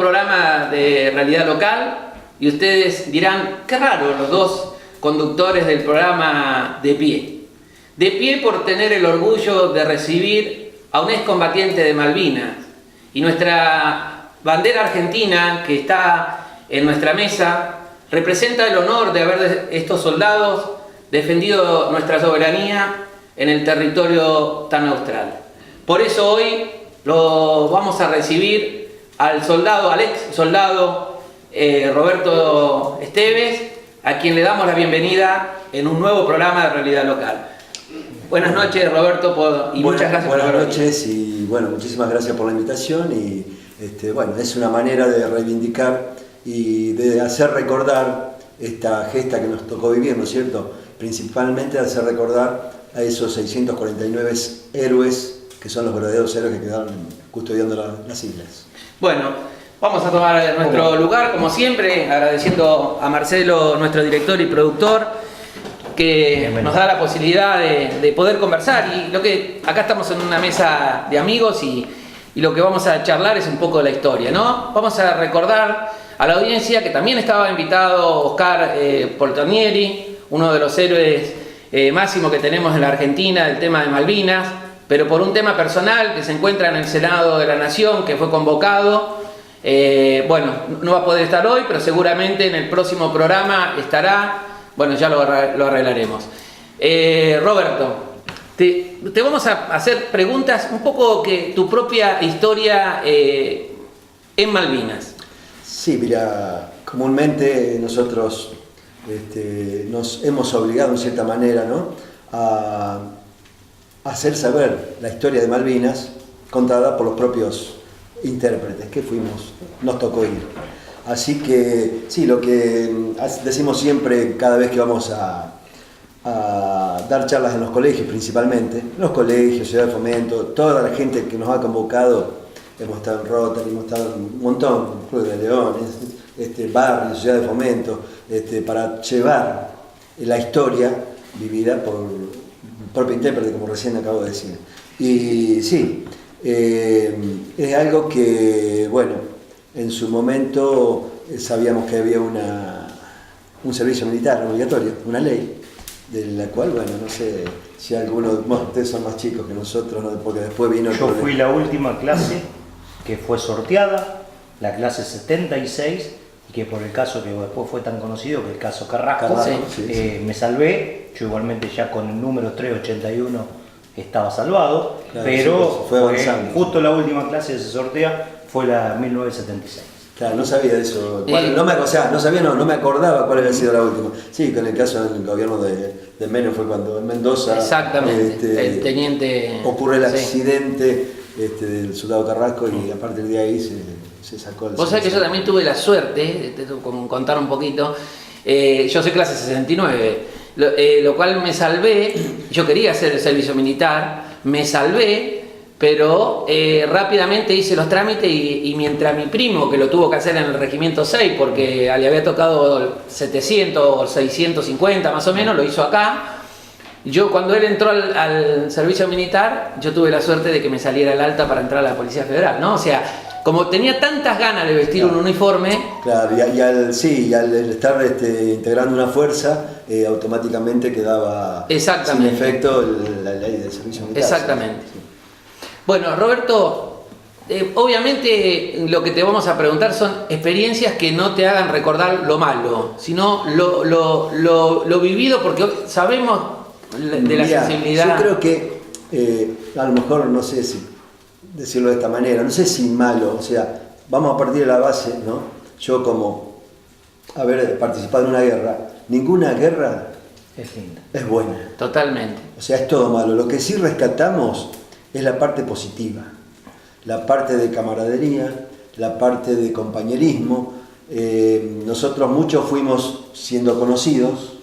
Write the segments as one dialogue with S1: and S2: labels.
S1: programa de Realidad Local y ustedes dirán, qué raro los dos conductores del programa de pie. De pie por tener el orgullo de recibir a un excombatiente de Malvinas y nuestra bandera argentina que está en nuestra mesa representa el honor de haber estos soldados defendido nuestra soberanía en el territorio tan austral. Por eso hoy lo vamos a recibir al ex soldado Roberto Esteves, a quien le damos la bienvenida en un nuevo programa de Realidad Local. Buenas noches, Roberto, y muchas gracias por haber venido.
S2: Buenas noches y bueno, muchísimas gracias por la invitación y bueno, es una manera de reivindicar y de hacer recordar esta gesta que nos tocó vivir, ¿no es cierto? Principalmente hacer recordar a esos 649 héroes que son los verdaderos héroes que quedaron custodiando las islas.
S1: Bueno, vamos a tomar nuestro lugar, como siempre, agradeciendo a Marcelo, nuestro director y productor, que nos da la posibilidad de poder conversar. Y acá estamos en una mesa de amigos y lo que vamos a charlar es un poco de la historia, ¿no? Vamos a recordar a la audiencia que también estaba invitado Oscar Poltornieri, uno de los héroes máximos que tenemos en la Argentina del tema de Malvinas, pero por un tema personal que se encuentra en el Senado de la Nación, que fue convocado, bueno, no va a poder estar hoy, pero seguramente en el próximo programa estará. Bueno, ya lo arreglaremos. Roberto, te vamos a hacer preguntas, un poco que tu propia historia en Malvinas.
S2: Sí, mira, comúnmente nosotros nos hemos obligado en cierta manera, ¿no?, a hacer saber la historia de Malvinas contada por los propios intérpretes que nos tocó ir. Así que sí, lo que decimos siempre cada vez que vamos a dar charlas en los colegios, principalmente, los colegios, Ciudad de Fomento, toda la gente que nos ha convocado, hemos estado en Rotary, hemos estado en un montón, Club de Leones, barrios, Ciudad de Fomento, para llevar la historia vivida por el propio intérprete, como recién acabo de decir. Y sí, es algo que, bueno, en su momento sabíamos que había un servicio militar obligatorio, una ley, de la cual, bueno, no sé si algunos, bueno, ustedes son más chicos que nosotros, ¿no?, porque después vino...
S3: Yo fui la última clase que fue sorteada, la clase 76, y que por el caso que después fue tan conocido, que el caso Carrasco, me salvé. Yo igualmente ya con el número 381 estaba salvado, claro, pero fue justo la última clase que se sortea fue la 1976.
S2: Claro, no sabía eso. No me acordaba cuál había sido la última. Sí, con el caso del gobierno de Menem fue cuando en Mendoza.
S1: Exactamente, el teniente.
S2: Ocurre el accidente del soldado Carrasco y a partir de ahí se sacó el...
S1: Vos sabés que yo también tuve la suerte, te tengo que contar un poquito. Yo soy clase 69, lo cual me salvé. Yo quería hacer el servicio militar, me salvé. Pero rápidamente hice los trámites y mientras mi primo, que lo tuvo que hacer en el Regimiento 6, porque le había tocado 700 o 650 más o menos, lo hizo acá. Yo cuando él entró al servicio militar, yo tuve la suerte de que me saliera el alta para entrar a la Policía Federal, ¿no? O sea, como tenía tantas ganas de vestir un uniforme...
S2: Claro, y al estar integrando una fuerza, automáticamente quedaba sin efecto la ley del servicio militar.
S1: Exactamente.
S2: Sí.
S1: Bueno, Roberto, obviamente lo que te vamos a preguntar son experiencias que no te hagan recordar lo malo, sino lo vivido, porque sabemos de la sensibilidad.
S2: Yo creo que, a lo mejor, no sé si decirlo de esta manera, no sé si malo, o sea, vamos a partir de la base, ¿no? Yo como haber participado en una guerra, ninguna guerra es buena.
S1: Totalmente.
S2: O sea, es todo malo. Lo que sí rescatamos es la parte positiva, la parte de camaradería, la parte de compañerismo. Nosotros muchos fuimos siendo conocidos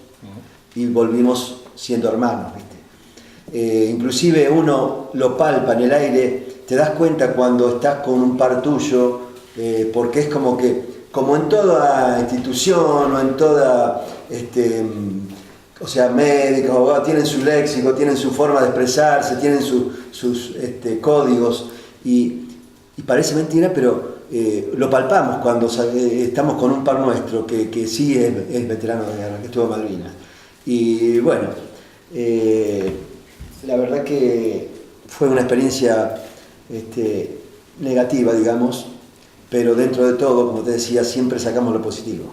S2: y volvimos siendo hermanos, ¿viste? Inclusive uno lo palpa en el aire, te das cuenta cuando estás con un par tuyo, porque es como que, como en toda institución o en toda... o sea, médicos, abogados, tienen su léxico, tienen su forma de expresarse, tienen sus códigos, y parece mentira, pero lo palpamos cuando estamos con un par nuestro que sí es veterano de guerra, que estuvo en Malvinas. Y bueno, la verdad que fue una experiencia negativa, digamos, pero dentro de todo, como te decía, siempre sacamos lo positivo.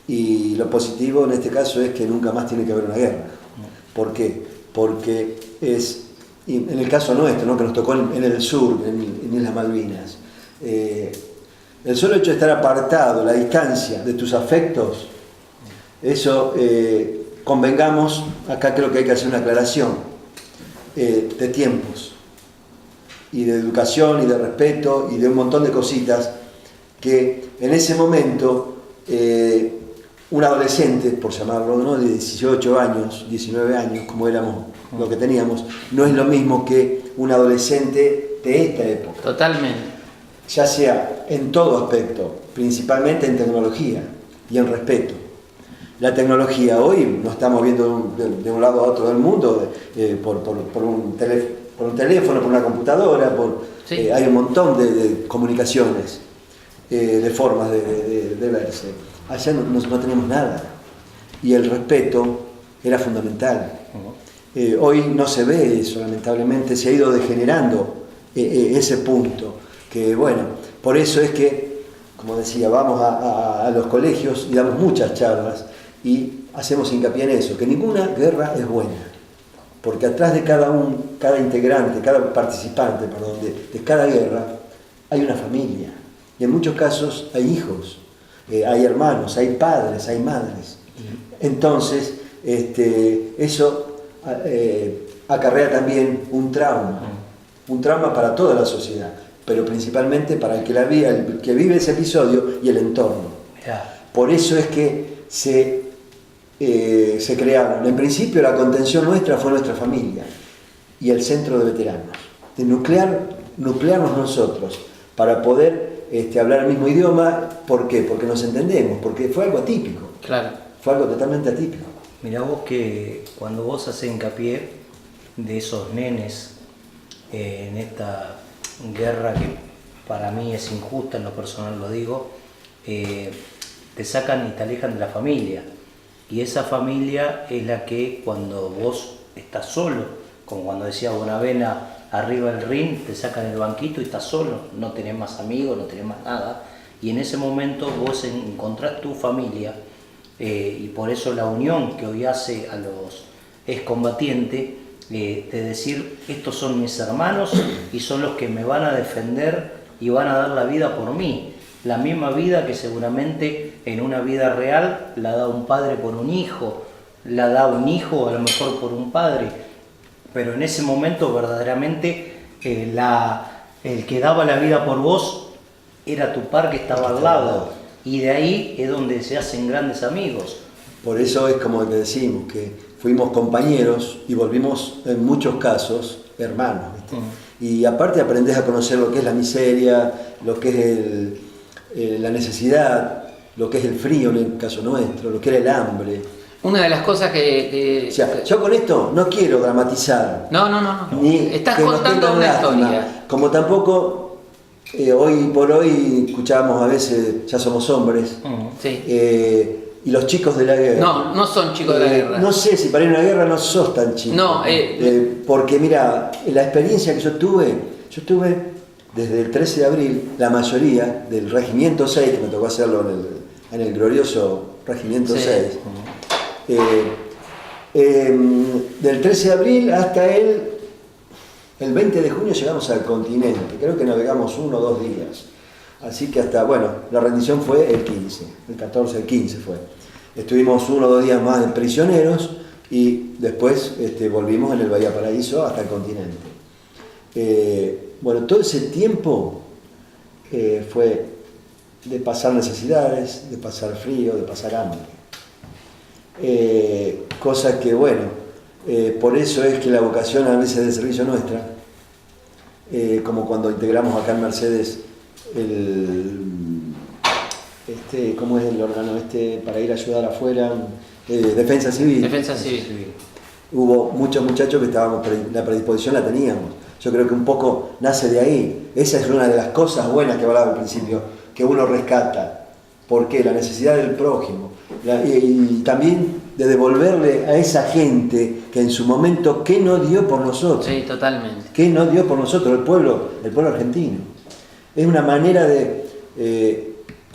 S2: Y lo positivo en este caso es que nunca más tiene que haber una guerra. ¿Por qué? Porque en el caso nuestro, ¿no? Que nos tocó en el sur, en Islas Malvinas, el solo hecho de estar apartado, la distancia de tus afectos, eso, convengamos, acá creo que hay que hacer una aclaración de tiempos y de educación y de respeto y de un montón de cositas que en ese momento un adolescente, por llamarlo, ¿no? De 18 años, 19 años, como éramos lo que teníamos, no es lo mismo que un adolescente de esta época.
S1: Totalmente.
S2: Ya sea en todo aspecto, principalmente en tecnología y en respeto. La tecnología hoy nos estamos viendo de un lado a otro del mundo, por un teléfono, por una computadora,
S1: sí.
S2: Hay un montón de comunicaciones, de formas de verse. Allá no tenemos nada y el respeto era fundamental. Hoy no se ve eso, lamentablemente se ha ido degenerando ese punto, que bueno, por eso es que, como decía, vamos a los colegios y damos muchas charlas y hacemos hincapié en eso, que ninguna guerra es buena, porque atrás de cada integrante, cada participante, perdón, de cada guerra hay una familia y en muchos casos hay hijos, hay hermanos, hay padres, hay madres. Entonces, eso acarrea también un trauma para toda la sociedad, pero principalmente para el que vive ese episodio y el entorno. Por eso es que se crearon. En principio la contención nuestra fue nuestra familia y el centro de veteranos, de nuclearnos nosotros para poder hablar el mismo idioma. ¿Por qué? Porque nos entendemos, porque fue algo atípico.
S1: Claro.
S2: Fue algo totalmente atípico.
S3: Mirá vos que cuando vos haces hincapié de esos nenes en esta guerra que para mí es injusta, en lo personal lo digo, te sacan y te alejan de la familia. Y esa familia es la que cuando vos estás solo, como cuando decía Bonavena, arriba del ring, te sacan el banquito y estás solo, no tenés más amigos, no tenés más nada. Y en ese momento vos encontrás tu familia, y por eso la unión que hoy hace a los excombatientes, de decir, estos son mis hermanos y son los que me van a defender y van a dar la vida por mí. La misma vida que seguramente en una vida real la da un padre por un hijo, la da un hijo a lo mejor por un padre, pero en ese momento verdaderamente el que daba la vida por vos era tu par que estaba al lado, y de ahí es donde se hacen grandes amigos.
S2: Por eso es como te decimos, que fuimos compañeros y volvimos en muchos casos hermanos, ¿viste? Y aparte aprendés a conocer lo que es la miseria, lo que es la necesidad, lo que es el frío en el caso nuestro, lo que era el hambre.
S1: Una de las cosas que...
S2: O sea, yo con esto no quiero dramatizar.
S1: No.
S2: Ni
S1: estás
S2: que nos
S1: contando
S2: tengan
S1: una
S2: lástima,
S1: historia.
S2: como tampoco hoy por hoy escuchamos a veces, ya somos hombres,
S1: Sí.
S2: y los chicos de la guerra.
S1: No son chicos de la guerra.
S2: No sé si para ir a una guerra no sos tan chico.
S1: No,
S2: porque mira, la experiencia que yo tuve desde el 13 de abril, la mayoría del Regimiento 6, que me tocó hacerlo en el glorioso Regimiento
S1: Sí.
S2: 6, del 13 de abril hasta el 20 de junio llegamos al continente, creo que navegamos 1 o 2 días, así que hasta, bueno, la rendición fue el 15, el 14, el 15 fue. Estuvimos 1 o 2 días más de prisioneros y después volvimos en el Bahía Paraíso hasta el continente. Bueno, todo ese tiempo fue de pasar necesidades, de pasar frío, de pasar hambre. Cosa que, bueno, por eso es que la vocación a veces de servicio nuestra, como cuando integramos acá en Mercedes ¿cómo es el órgano para ir a ayudar afuera? Defensa Civil.
S1: Defensa Civil.
S2: Hubo muchos muchachos que estábamos, la predisposición la teníamos, Yo creo que un poco nace de ahí. Esa es una de las cosas buenas que hablaba al principio, que uno rescata. ¿Por qué? La necesidad del prójimo. Y también de devolverle a esa gente que en su momento, ¿qué no dio por nosotros?
S1: Sí, totalmente.
S2: ¿Qué no dio por nosotros el pueblo argentino? Es una manera de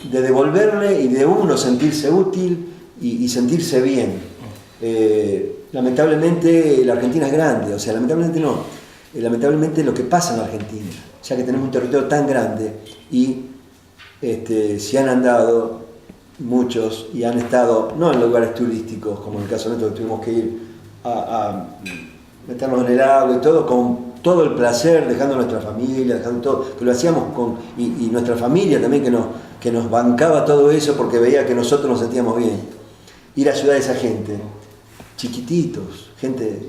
S2: devolverle y de uno sentirse útil y sentirse bien. Lamentablemente la Argentina es grande, o sea, lamentablemente no, lamentablemente lo que pasa en la Argentina, ya que tenemos un territorio tan grande y se han andado muchos y han estado, no en lugares turísticos, como en el caso nuestro que tuvimos que ir a meternos en el agua y todo, con todo el placer, dejando a nuestra familia, dejando todo, que lo hacíamos con, y nuestra familia también que nos bancaba todo eso porque veía que nosotros nos sentíamos bien. Ir a ayudar a esa gente, chiquititos, gente,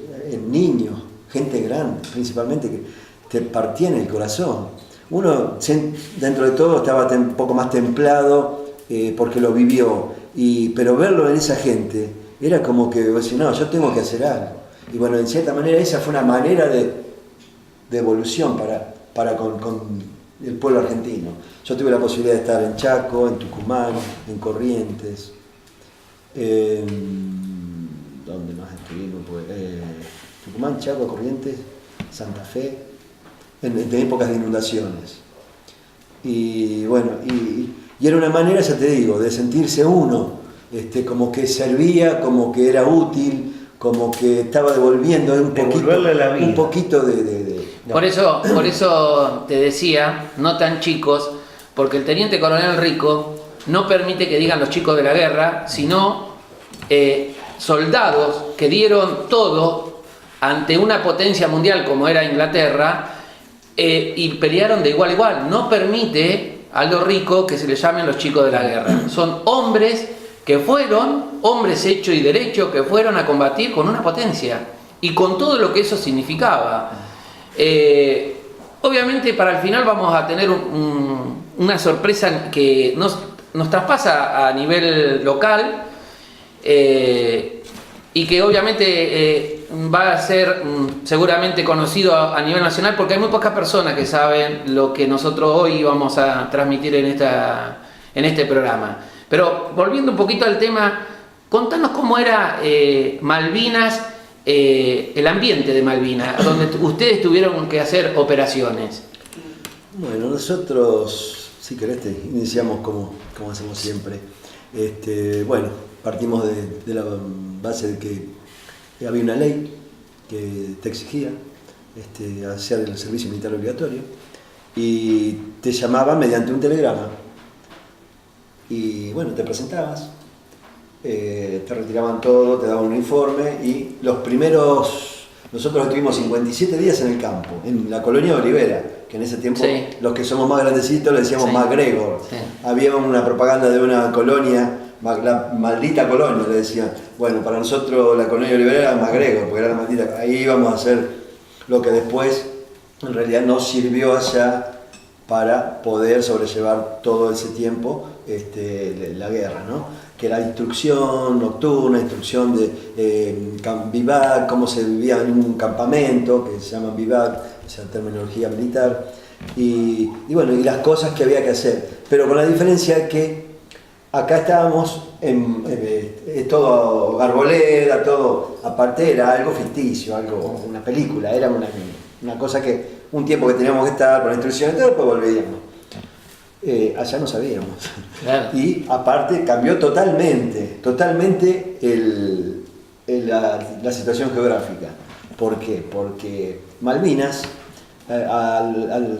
S2: niños, gente grande, principalmente, que te partían el corazón. Uno, dentro de todo, estaba un poco más templado porque lo vivió, pero verlo en esa gente era como que decir, no, yo tengo que hacer algo. Y bueno, en cierta manera esa fue una manera de evolución para con el pueblo argentino. Yo tuve la posibilidad de estar en Chaco, en Tucumán, en Corrientes, ¿dónde más estuvimos? Pues, Tucumán, Chaco, Corrientes, Santa Fe, en épocas de inundaciones. Y bueno, y era una manera, ya te digo, de sentirse uno, como que servía, como que era útil, como que estaba devolviendo un poquito de...
S1: Por eso te decía, no tan chicos, porque el teniente coronel Rico no permite que digan los chicos de la guerra, sino soldados que dieron todo ante una potencia mundial como era Inglaterra y pelearon de igual a igual. No permite Aldo Rico que se les llamen los chicos de la guerra. Son hombres que fueron, hombres hechos y derechos, que fueron a combatir con una potencia y con todo lo que eso significaba. Obviamente para el final vamos a tener una sorpresa que nos traspasa a nivel local y que obviamente va a ser seguramente conocido a nivel nacional porque hay muy pocas personas que saben lo que nosotros hoy vamos a transmitir en este programa. Pero volviendo un poquito al tema, contanos cómo era Malvinas, el ambiente de Malvinas, donde ustedes tuvieron que hacer operaciones.
S2: Bueno, nosotros, si querés, iniciamos como hacemos siempre. Bueno, partimos de la base de que había una ley que te exigía hacer el servicio militar obligatorio y te llamaban mediante un telegrama. Y bueno, te presentabas, te retiraban todo, te daban un uniforme y nosotros estuvimos 57 días en el campo, en la colonia de Olivera, que en ese tiempo sí. Los que somos más grandecitos le decíamos sí. MacGregor. Sí. Había una propaganda de una colonia, la maldita colonia, le decían. Bueno, para nosotros la colonia de Olivera era MacGregor, porque era la maldita. Ahí íbamos a hacer lo que después en realidad nos sirvió allá para poder sobrellevar todo ese tiempo la guerra, ¿no? Que era instrucción nocturna, instrucción de vivac, cómo se vivía en un campamento, que se llama vivac, esa terminología militar, y bueno, y las cosas que había que hacer. Pero con la diferencia que acá estábamos, todo arboleda, todo, aparte era algo ficticio, una película, era una cosa que, un tiempo que teníamos que estar con la instrucción y todo, después volvíamos. Allá no sabíamos. Claro. Y aparte cambió totalmente la situación geográfica. ¿Por qué? Porque Malvinas,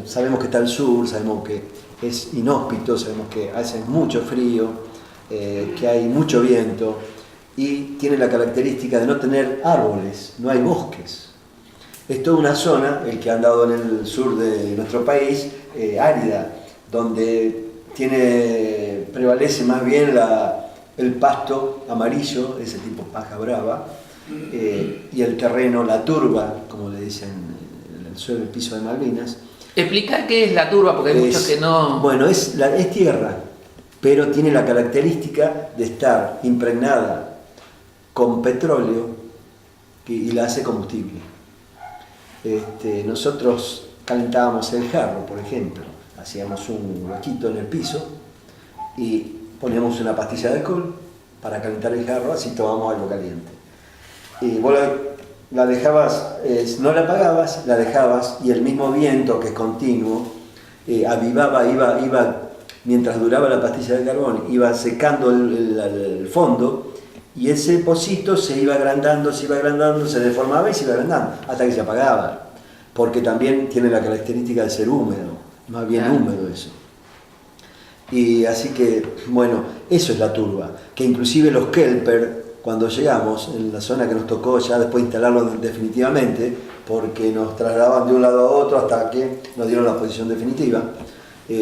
S2: sabemos que está al sur, sabemos que es inhóspito, sabemos que hace mucho frío, que hay mucho viento y tiene la característica de no tener árboles, no hay bosques. Es toda una zona, el que ha andado en el sur de nuestro país, árida, donde prevalece más bien el pasto amarillo, ese tipo paja brava, y el terreno, la turba, como le dicen el suelo, el piso de Malvinas.
S1: Explica qué es la turba, porque hay muchos que no...
S2: Bueno, es tierra, pero tiene la característica de estar impregnada con petróleo y la hace combustible. nosotros calentábamos el jarro, por ejemplo. Hacíamos un huequito en el piso y poníamos una pastilla de alcohol para calentar el jarro, así tomamos algo caliente. Y vos la dejabas, no la apagabas, la dejabas y el mismo viento, que es continuo, avivaba, iba, mientras duraba la pastilla de carbón, iba secando el fondo, y ese pocito se iba agrandando, se deformaba y se iba agrandando, hasta que se apagaba, porque también tiene la característica de ser húmedo, más bien húmedo eso. Y así que, bueno, eso es la turba, que inclusive los kelper, cuando llegamos, en la zona que nos tocó ya después instalarlo definitivamente, porque nos trasladaban de un lado a otro hasta que nos dieron la posición definitiva,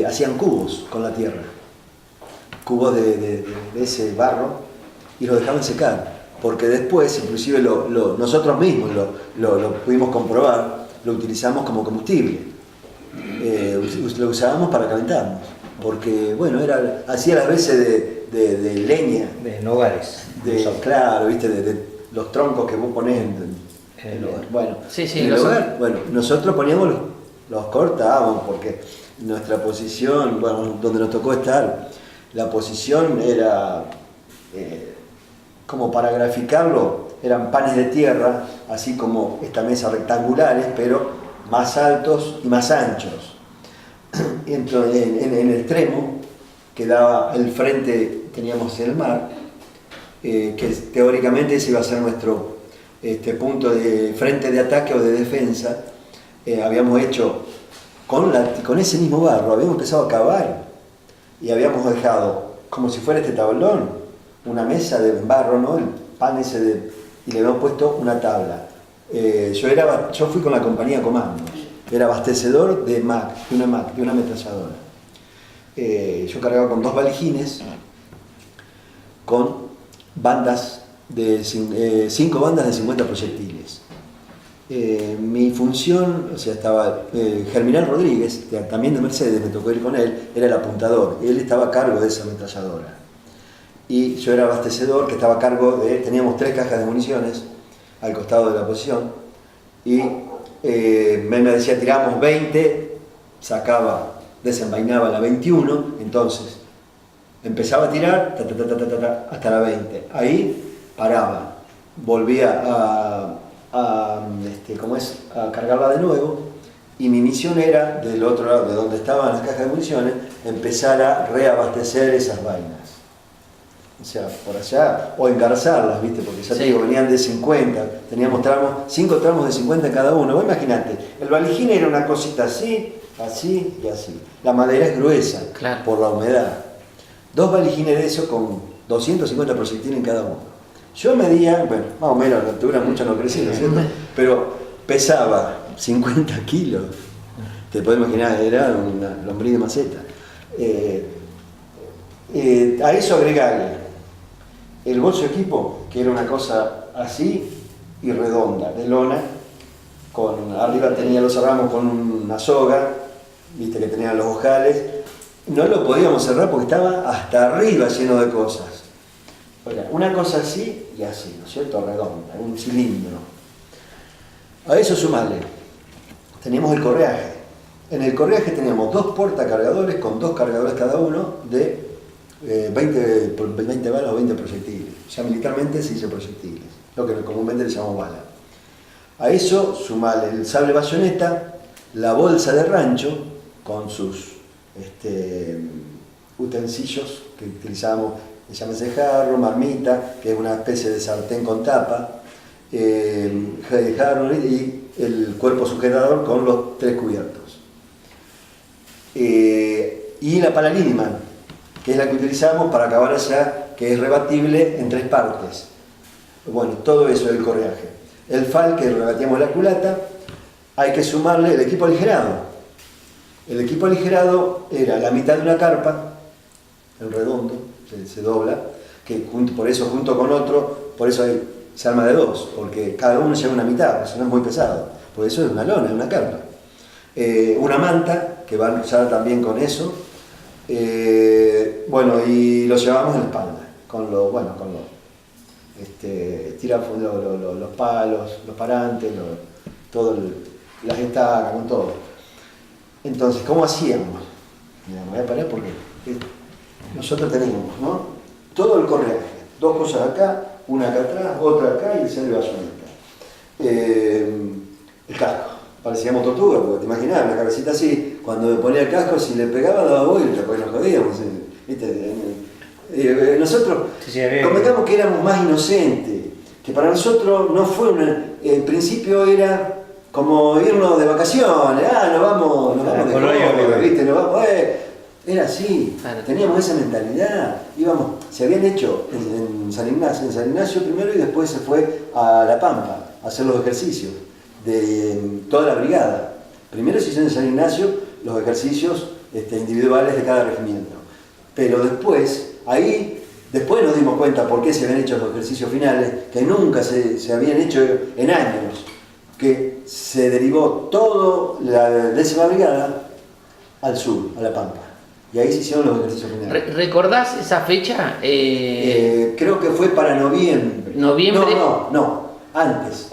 S2: hacían cubos con la tierra, cubos de ese barro, y lo dejaban secar, porque después, inclusive nosotros mismos lo pudimos comprobar, lo utilizamos como combustible, lo usábamos para calentarnos, porque bueno, hacía las veces de leña.
S3: De hogares.
S2: Claro, viste, de los troncos que vos ponés en el hogar. Bueno,
S1: sí,
S2: en el hogar, bueno, nosotros poníamos, los cortábamos, porque nuestra posición, bueno, donde nos tocó estar, la posición era, como para graficarlo, eran panes de tierra, así como esta mesa, rectangulares, pero más altos y más anchos. Entonces, en el extremo quedaba el frente, teníamos el mar, que teóricamente ese iba a ser nuestro punto de frente de ataque o de defensa. Habíamos hecho con ese mismo barro, habíamos empezado a cavar y habíamos dejado como si fuera este tablón una mesa de barro, ¿no? El pan ese y le habíamos puesto una tabla. Yo fui con la compañía Comandos, era abastecedor de Mac, de una ametralladora. Yo cargaba con 2 valijines con bandas de 5 bandas de 50 proyectiles. Mi función, o sea, estaba Germinal Rodríguez, también de Mercedes, me tocó ir con él, era el apuntador, él estaba a cargo de esa ametralladora. Y yo era abastecedor, que estaba a cargo teníamos 3 cajas de municiones al costado de la posición, y me decía, tiramos 20, desenvainaba la 21, entonces empezaba a tirar hasta la 20. Ahí paraba, volvía a cargarla de nuevo, y mi misión era, del otro lado, de donde estaban las cajas de municiones, empezar a reabastecer esas vainas. O sea, por allá, o engarzarlas, ¿viste? Porque ya te digo, venían de 50, teníamos 5 tramos de 50 en cada uno. Vos imaginate, el valijín era una cosita así, así y así. La madera es gruesa, claro, por la humedad. 2 valijines de eso con 250 proyectiles en cada uno. Yo medía, bueno, más o menos la altura, mucho no crecí, ¿no es cierto? Pero pesaba 50 kilos. Te puedes imaginar, era una lombriz de maceta. A eso agregarle el bolso equipo, que era una cosa así y redonda, de lona, arriba lo cerramos con una soga, viste que tenía los ojales. No lo podíamos cerrar porque estaba hasta arriba lleno de cosas. Una cosa así y así, ¿no es cierto? Redonda, un cilindro. A eso sumarle, teníamos el correaje. En el correaje teníamos 2 portacargadores con 2 cargadores cada uno de 20 balas o 20 proyectiles. Ya militarmente se dice proyectiles, lo que comúnmente le llamamos bala. A eso sumarle el sable bayoneta, la bolsa de rancho con sus utensilios que utilizábamos, llámese jarro, marmita, que es una especie de sartén con tapa, jarro y el cuerpo sujetador con los 3 cubiertos. Y la pala Lindman, que es la que utilizamos para acabar allá, que es rebatible en 3 partes. Bueno, todo eso es el correaje. El fal, que rebatíamos la culata, hay que sumarle el equipo aligerado. El equipo aligerado era la mitad de una carpa, el redondo, se dobla, que por eso junto con otro, por eso se arma de 2, porque cada uno lleva una mitad, eso no es muy pesado. Por eso es una lona, es una carpa. Una manta, que va a usar también con eso. Bueno, y lo llevamos en la espalda, con los palos, los parantes, todo las estacas, con todo. Entonces, ¿cómo hacíamos? Mira, me voy a parar porque nosotros teníamos, ¿no? Todo el correaje, 2 cosas acá, una acá atrás, otra acá y el centro de bayoneta. El casco, parecíamos tortugas, porque te imaginabas, la cabecita así, cuando me ponía el casco, si le pegaba daba vuelta, porque nos jodíamos, ¿viste? Nosotros comentamos que éramos más inocentes, que para nosotros no fue en principio era como irnos de vacaciones, nos vamos de joda, ¿viste? Nos vamos, era así, claro. Teníamos esa mentalidad, íbamos, se habían hecho en San Ignacio primero y después se fue a La Pampa a hacer los ejercicios de toda la brigada. Primero se hicieron en San Ignacio los ejercicios individuales de cada regimiento, pero después, después nos dimos cuenta por qué se habían hecho los ejercicios finales, que nunca se habían hecho en años, que se derivó toda la 10ª brigada al sur, a La Pampa. Y ahí se hicieron los ejercicios finales.
S1: ¿Recordás esa fecha?
S2: Creo que fue para noviembre.
S1: ¿Noviembre?
S2: No, antes.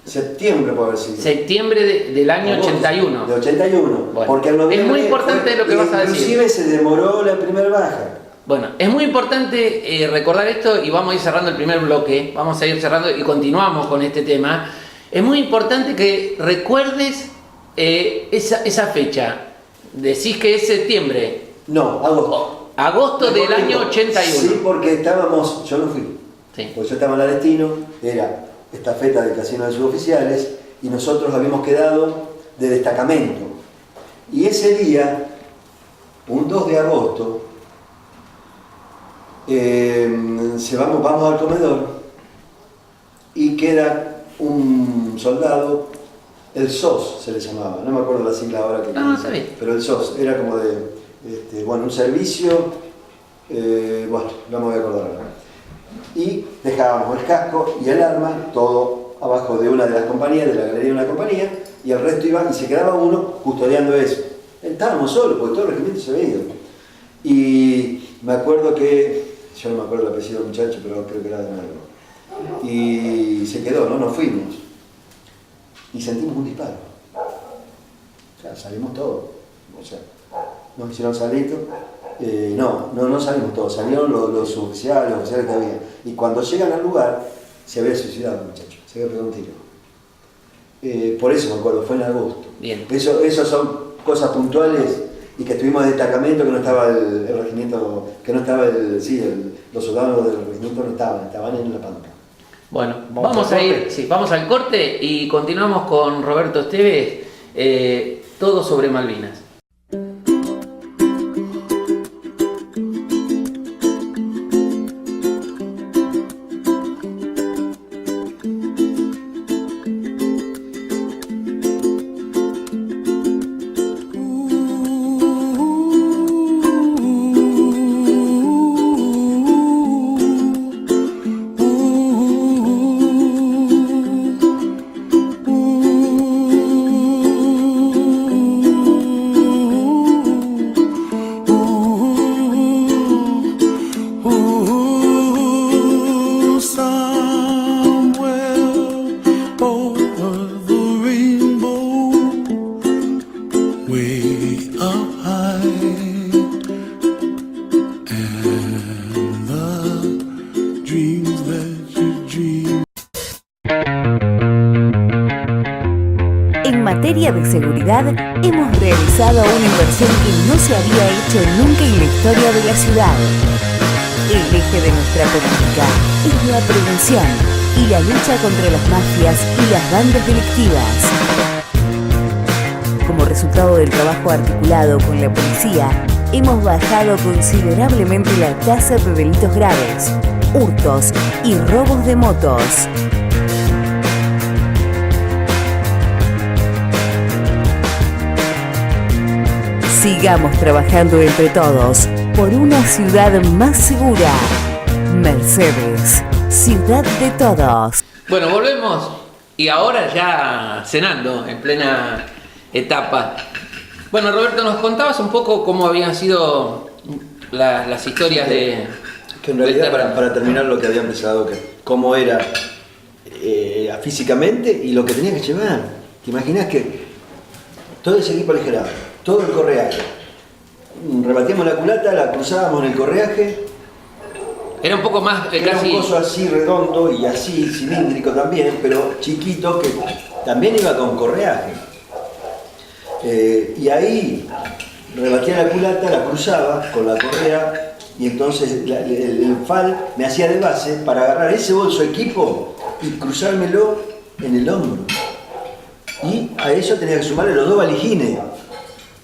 S2: Septiembre, por haber sido.
S1: Septiembre del año 81.
S2: De 81.
S1: Bueno,
S2: porque en noviembre
S1: es muy importante lo que vas a decir.
S2: Inclusive se demoró la primera baja.
S1: Bueno, es muy importante recordar esto y vamos a ir cerrando el primer bloque. Vamos a ir cerrando y continuamos con este tema. Es muy importante que recuerdes esa fecha. Decís que es septiembre.
S2: No, agosto.
S1: Agosto del año 81.
S2: Sí, porque yo no fui.
S1: Sí.
S2: Porque yo estaba en la Destino, era estafeta del casino de suboficiales y nosotros habíamos quedado de destacamento. Y ese día, un 2 de agosto, vamos al comedor y queda un soldado, el SOS se le llamaba, no me acuerdo la sigla ahora que
S1: está bien.
S2: pero el SOS era como de un servicio, no me voy a acordar ahora. Y dejábamos el casco y el arma, todo abajo de una de las compañías, de la galería de una compañía, y el resto iba y se quedaba uno custodiando eso. Estábamos solos, porque todo el regimiento se había ido. Y me acuerdo que, yo no me acuerdo el apellido del muchacho, pero creo que era de nuevo. Y se quedó, ¿no? Nos fuimos. Y sentimos un disparo. O sea, salimos todos. O sea, nos hicieron salir. No salimos todos, salieron los suboficiales, los oficiales que había. Y cuando llegan al lugar, se había suicidado el muchacho, se había pegado un tiro. Por eso me acuerdo, fue en agosto.
S1: Bien.
S2: Eso son cosas puntuales y que estuvimos en destacamento, que no estaba el regimiento, que no estaba los soldados del regimiento no estaban en La Pampa.
S1: Bueno, vamos al corte y continuamos con Roberto Esteves, todo sobre Malvinas.
S4: De seguridad, hemos realizado una inversión que no se había hecho nunca en la historia de la ciudad. El eje de nuestra política es la prevención y la lucha contra las mafias y las bandas delictivas. Como resultado del trabajo articulado con la policía, hemos bajado considerablemente la tasa de delitos graves, hurtos y robos de motos. Sigamos trabajando entre todos por una ciudad más segura. Mercedes, ciudad de todos.
S1: Bueno, volvemos y ahora ya cenando en plena etapa. Bueno, Roberto, nos contabas un poco cómo habían sido las historias de...
S2: Que en realidad, para terminar lo que había empezado, que cómo era físicamente y lo que tenía que llevar. ¿Te imaginas que todo ese equipo aligerado, todo el correaje, rebatíamos la culata, la cruzábamos en el correaje?
S1: Era un poco más
S2: Era
S1: casi.
S2: un coso así redondo y así cilíndrico también, pero chiquito, que también iba con correaje. Y ahí rebatía la culata, la cruzaba con la correa y entonces el FAL me hacía de base para agarrar ese bolso equipo y cruzármelo en el hombro. Y a eso tenía que sumarle los 2 valijines,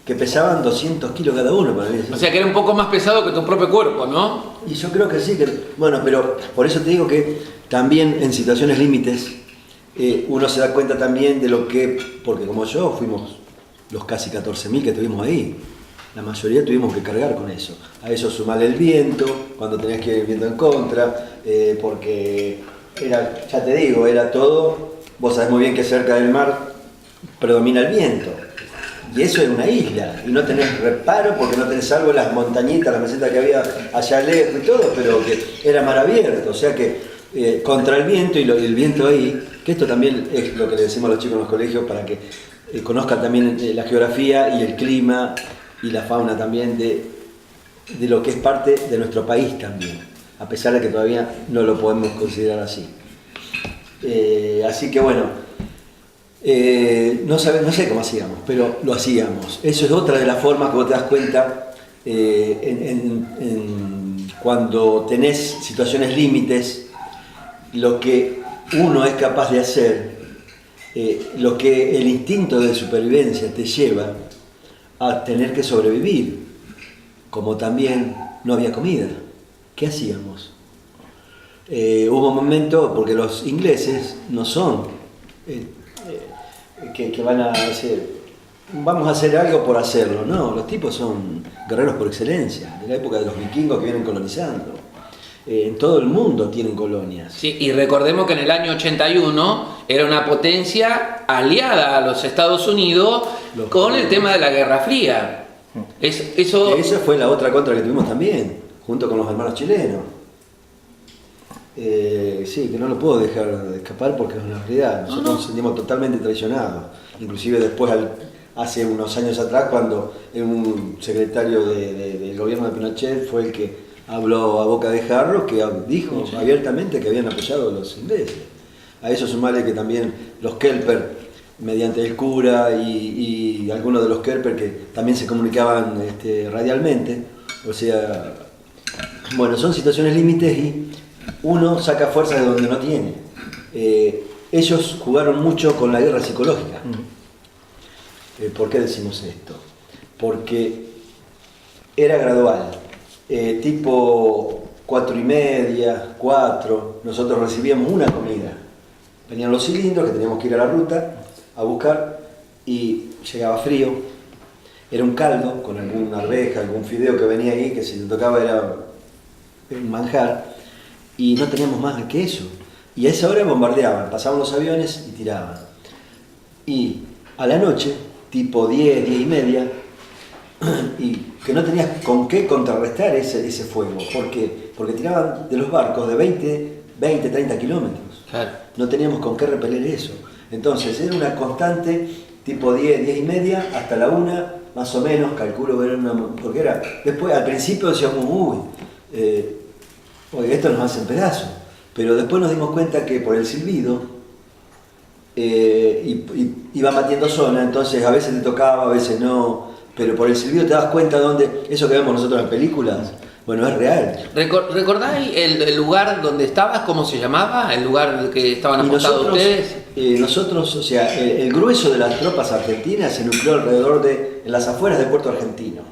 S2: que pesaban 200 kilos cada uno para mí.
S1: O sea que era un poco más pesado que tu propio cuerpo, ¿no?
S2: Y yo creo que sí, bueno, pero por eso te digo que también en situaciones límites uno se da cuenta también de lo que, porque como yo fuimos los casi 14.000 que estuvimos ahí, la mayoría tuvimos que cargar con eso. A eso sumarle el viento, cuando tenías que ir el viento en contra, porque era, ya te digo, era todo, vos sabés muy bien que cerca del mar predomina el viento. Y eso es una isla, y no tenés reparo porque no tenés salvo las montañitas, la meseta que había allá lejos y todo, pero que era mar abierto, o sea que contra el viento y el viento ahí, que esto también es lo que le decimos a los chicos en los colegios para que conozcan también la geografía y el clima y la fauna también de lo que es parte de nuestro país también, a pesar de que todavía no lo podemos considerar así. Así que bueno. No sé cómo hacíamos, pero lo hacíamos. Eso es otra de las formas que vos te das cuenta cuando tenés situaciones límites, lo que uno es capaz de hacer, lo que el instinto de supervivencia te lleva a tener que sobrevivir, como también no había comida. ¿Qué hacíamos? Hubo un momento, porque los ingleses no son... que van a decir, vamos a hacer algo por hacerlo. No, los tipos son guerreros por excelencia, de la época de los vikingos que vienen colonizando. En todo el mundo tienen colonias.
S1: Sí, y recordemos que en el año 81 era una potencia aliada a los Estados Unidos con el tema de la Guerra Fría.
S2: Esa fue la otra contra que tuvimos también, junto con los hermanos chilenos. Sí, que no lo puedo dejar de escapar porque es una realidad. Nosotros nos sentimos totalmente traicionados. Inclusive después, hace unos años atrás, cuando un secretario del gobierno de Pinochet fue el que habló a boca de jarro, que dijo abiertamente que habían apoyado a los ingleses. A eso sumarle que también los Kelper, mediante el cura y algunos de los Kelper que también se comunicaban radialmente. O sea, bueno, son situaciones límites y uno saca fuerza de donde no tiene. Ellos jugaron mucho con la guerra psicológica. ¿Por qué decimos esto? Porque era gradual. Tipo 4:30, 4, nosotros recibíamos una comida. Venían los cilindros que teníamos que ir a la ruta a buscar y llegaba frío. Era un caldo con alguna arveja, algún fideo que venía ahí, que si te tocaba era un manjar. Y no teníamos más que eso. Y a esa hora bombardeaban, pasaban los aviones y tiraban. Y a la noche, tipo 10, 10:30, y que no tenías con qué contrarrestar ese fuego. ¿Por qué? Porque tiraban de los barcos de 20, 30 kilómetros.
S1: Claro.
S2: No teníamos con qué repeler eso. Entonces era una constante, tipo 10, 10:30, hasta la 1, más o menos, calculo que era porque era... Después, al principio decíamos, oye, esto nos hace en pedazos, pero después nos dimos cuenta que por el silbido iba batiendo zona, entonces a veces te tocaba, a veces no, pero por el silbido te das cuenta dónde, eso que vemos nosotros en películas, bueno, es real.
S1: ¿Recordáis el lugar donde estabas? ¿Cómo se llamaba? ¿El lugar que estaban apostados ustedes?
S2: Nosotros, o sea, el grueso de las tropas argentinas se nucleó alrededor en las afueras de Puerto Argentino,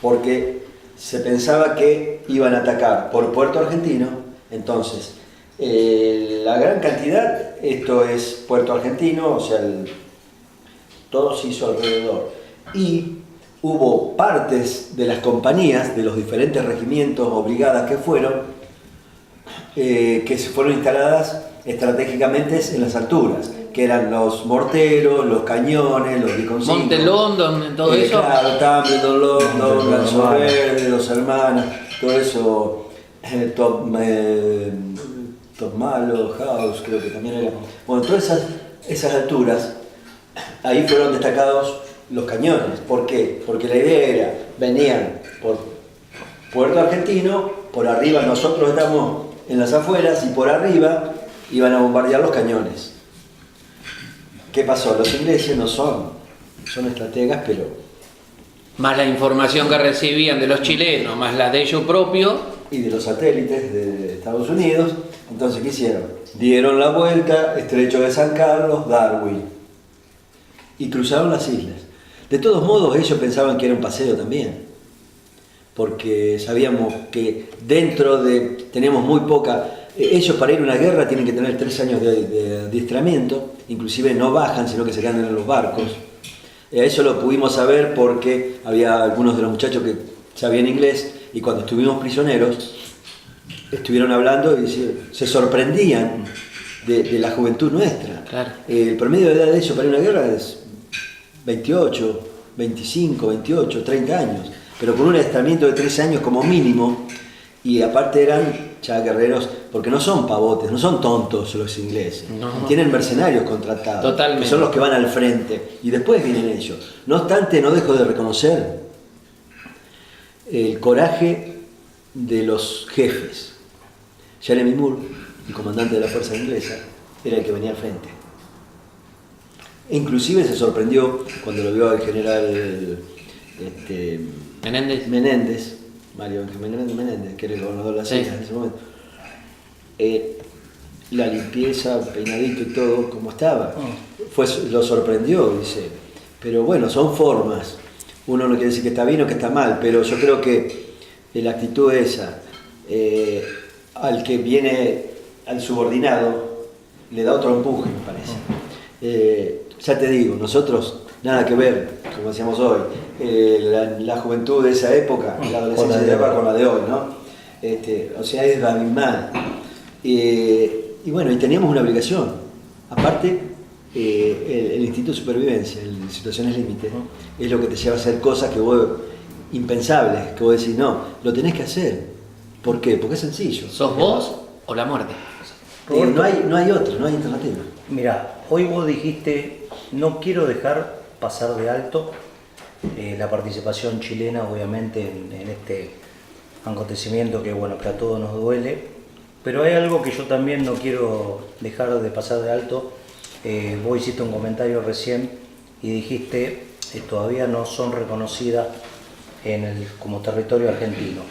S2: porque se pensaba que iban a atacar por Puerto Argentino, entonces la gran cantidad, esto es Puerto Argentino, o sea, todo se hizo alrededor. Y hubo partes de las compañías, de los diferentes regimientos o brigadas que fueron, que se fueron instaladas estratégicamente en las alturas, que eran los morteros, los cañones, los biconcitos.
S1: Monte London, todo eso.
S2: Claro, Templeton, London, Lanzo Verde, Dos Hermanas, todo eso, Top Malo, House, creo que también era. Bueno, todas esas alturas ahí fueron destacados los cañones. ¿Por qué? Porque la idea era, venían por Puerto Argentino, por arriba nosotros estamos en las afueras y por arriba iban a bombardear los cañones. ¿Qué pasó? Los ingleses no son estrategas, pero...
S1: Más la información que recibían de los chilenos, más la de ellos propios.
S2: Y de los satélites de Estados Unidos. Entonces, ¿qué hicieron? Dieron la vuelta, Estrecho de San Carlos, Darwin. Y cruzaron las islas. De todos modos, ellos pensaban que era un paseo también. Porque sabíamos que dentro de... tenemos muy poca... Ellos para ir a una guerra tienen que tener 3 años de adiestramiento. Inclusive no bajan, sino que se quedan en los barcos. Eso lo pudimos saber porque había algunos de los muchachos que sabían inglés y cuando estuvimos prisioneros estuvieron hablando y se sorprendían de la juventud nuestra.
S1: Claro.
S2: El promedio de edad de ellos para ir a una guerra es 28, 25, 28, 30 años, pero con un adiestramiento de 3 años como mínimo, y aparte eran ya guerreros, porque no son pavotes, no son tontos los ingleses,
S1: No.
S2: Tienen mercenarios contratados,
S1: Totalmente.
S2: que son los que van al frente, y después vienen ellos. No obstante, no dejo de reconocer el coraje de los jefes. Jeremy Moore, el comandante de la fuerza inglesa, era el que venía al frente. E inclusive se sorprendió cuando lo vio al general
S1: Menéndez.
S2: Mario Menéndez, que era el gobernador de las
S1: Sí.
S2: islas en ese momento. La limpieza, peinadito y todo, como estaba. Lo sorprendió, dice. Pero bueno, son formas. Uno no quiere decir que está bien o que está mal, pero yo creo que la actitud esa, al que viene, al subordinado, le da otro empuje, me parece. Ya te digo, nosotros, nada que ver, como decíamos hoy, la juventud de esa época, la adolescencia de ahora con la de hoy, ¿no? O sea, es abismal. Y bueno, y teníamos una obligación. Aparte, el Instituto de Supervivencia, en situaciones límite, es lo que te lleva a hacer cosas que vos, impensables, que vos decís, no, lo tenés que hacer. ¿Por qué? Porque es sencillo.
S1: ¿Sos vos o la muerte?
S2: No hay otra, no hay alternativa.
S3: Mirá, hoy vos dijiste, no quiero dejar pasar de alto la participación chilena, obviamente, en este acontecimiento que, bueno, que a todos nos duele, pero hay algo que yo también no quiero dejar de pasar de alto. Vos hiciste un comentario recién y dijiste todavía no son reconocidas como territorio argentino.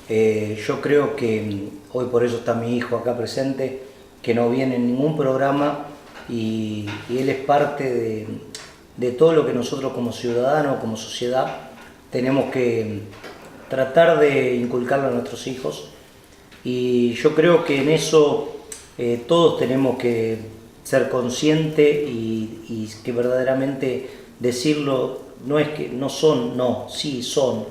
S3: Yo creo que hoy por eso está mi hijo acá presente, que no viene en ningún programa y él es parte de todo lo que nosotros como ciudadanos, como sociedad, tenemos que tratar de inculcarlo a nuestros hijos, y yo creo que en eso todos tenemos que ser conscientes y que verdaderamente decirlo, no es que no son, no, sí son.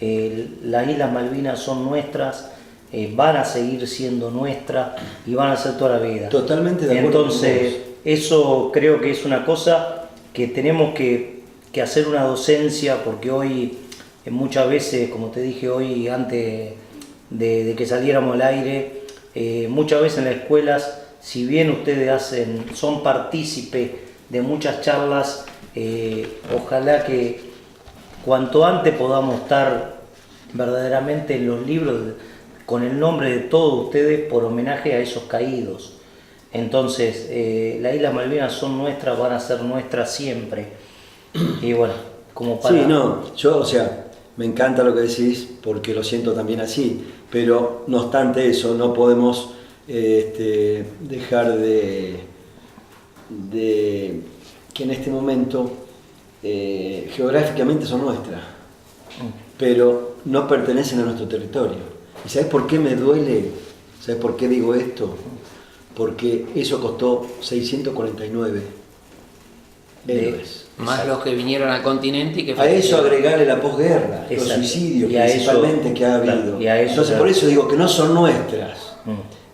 S3: Las Islas Malvinas son nuestras, van a seguir siendo nuestras y van a ser toda la vida.
S2: Totalmente de acuerdo.
S3: Entonces, eso creo que es una cosa que tenemos que hacer una docencia, porque hoy muchas veces, como te dije hoy antes de que saliéramos al aire, muchas veces en las escuelas, si bien ustedes son partícipes de muchas charlas, ojalá que cuanto antes podamos estar verdaderamente en los libros con el nombre de todos ustedes por homenaje a esos caídos. Entonces, las Islas Malvinas son nuestras, van a ser nuestras siempre. Y bueno, como para...
S2: Sí, no, yo, o sea, me encanta lo que decís porque lo siento también así, pero no obstante eso, no podemos dejar de que en este momento geográficamente son nuestras, pero no pertenecen a nuestro territorio. ¿Y sabes por qué me duele? ¿Sabes por qué digo esto? Porque eso costó 649 héroes.
S1: Más los que vinieron al continente y que...
S2: A eso agregarle la posguerra, los
S3: Exacto.
S2: suicidios
S3: Y a
S2: principalmente
S3: eso,
S2: que ha habido.
S3: claro, y a eso,
S2: Entonces
S3: claro.
S2: por eso digo que no son nuestras,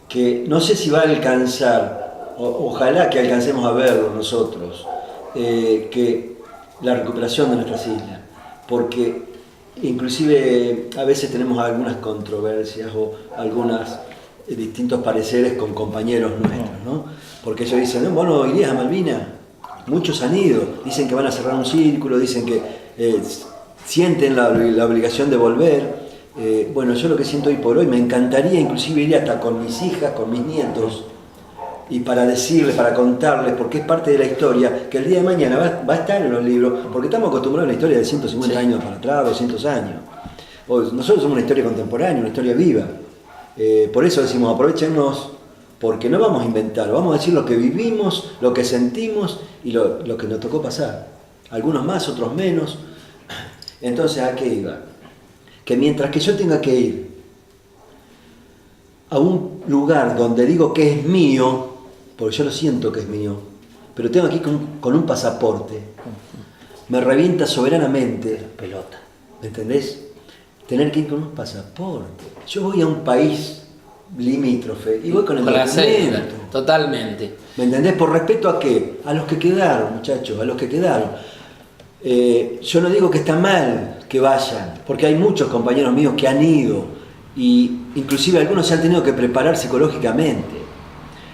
S2: que no sé si va a alcanzar, ojalá que alcancemos a verlo nosotros, que la recuperación de nuestras islas, porque inclusive a veces tenemos algunas controversias o algunos distintos pareceres con compañeros nuestros, ¿no? Porque ellos dicen, no, vos no irías a Malvinas. muchos han ido, dicen que van a cerrar un círculo, dicen que sienten la obligación de volver. Bueno, yo lo que siento hoy por hoy, me encantaría inclusive ir hasta con mis hijas, con mis nietos, y para decirles, para contarles, porque es parte de la historia, que el día de mañana va a estar en los libros, porque estamos acostumbrados a una historia de 150 años para atrás, 200 años. Nosotros somos una historia contemporánea, una historia viva. Por eso decimos, aprovechennos, porque no vamos a inventar, vamos a decir lo que vivimos, lo que sentimos y lo que nos tocó pasar. Algunos más, otros menos. Entonces, ¿a qué iba? Que mientras que yo tenga que ir a un lugar donde digo que es mío, porque yo lo siento que es mío, pero tengo que ir con un pasaporte, me revienta soberanamente.
S3: Pelota.
S2: ¿Me entendés? Tener que ir con un pasaporte. Yo voy a un país limítrofe y voy con el documento.
S1: Totalmente.
S2: ¿Me entendés? ¿Por respeto a qué? A los que quedaron, muchachos, a los que quedaron. Yo no digo que está mal que vayan, porque hay muchos compañeros míos que han ido y inclusive algunos se han tenido que preparar psicológicamente.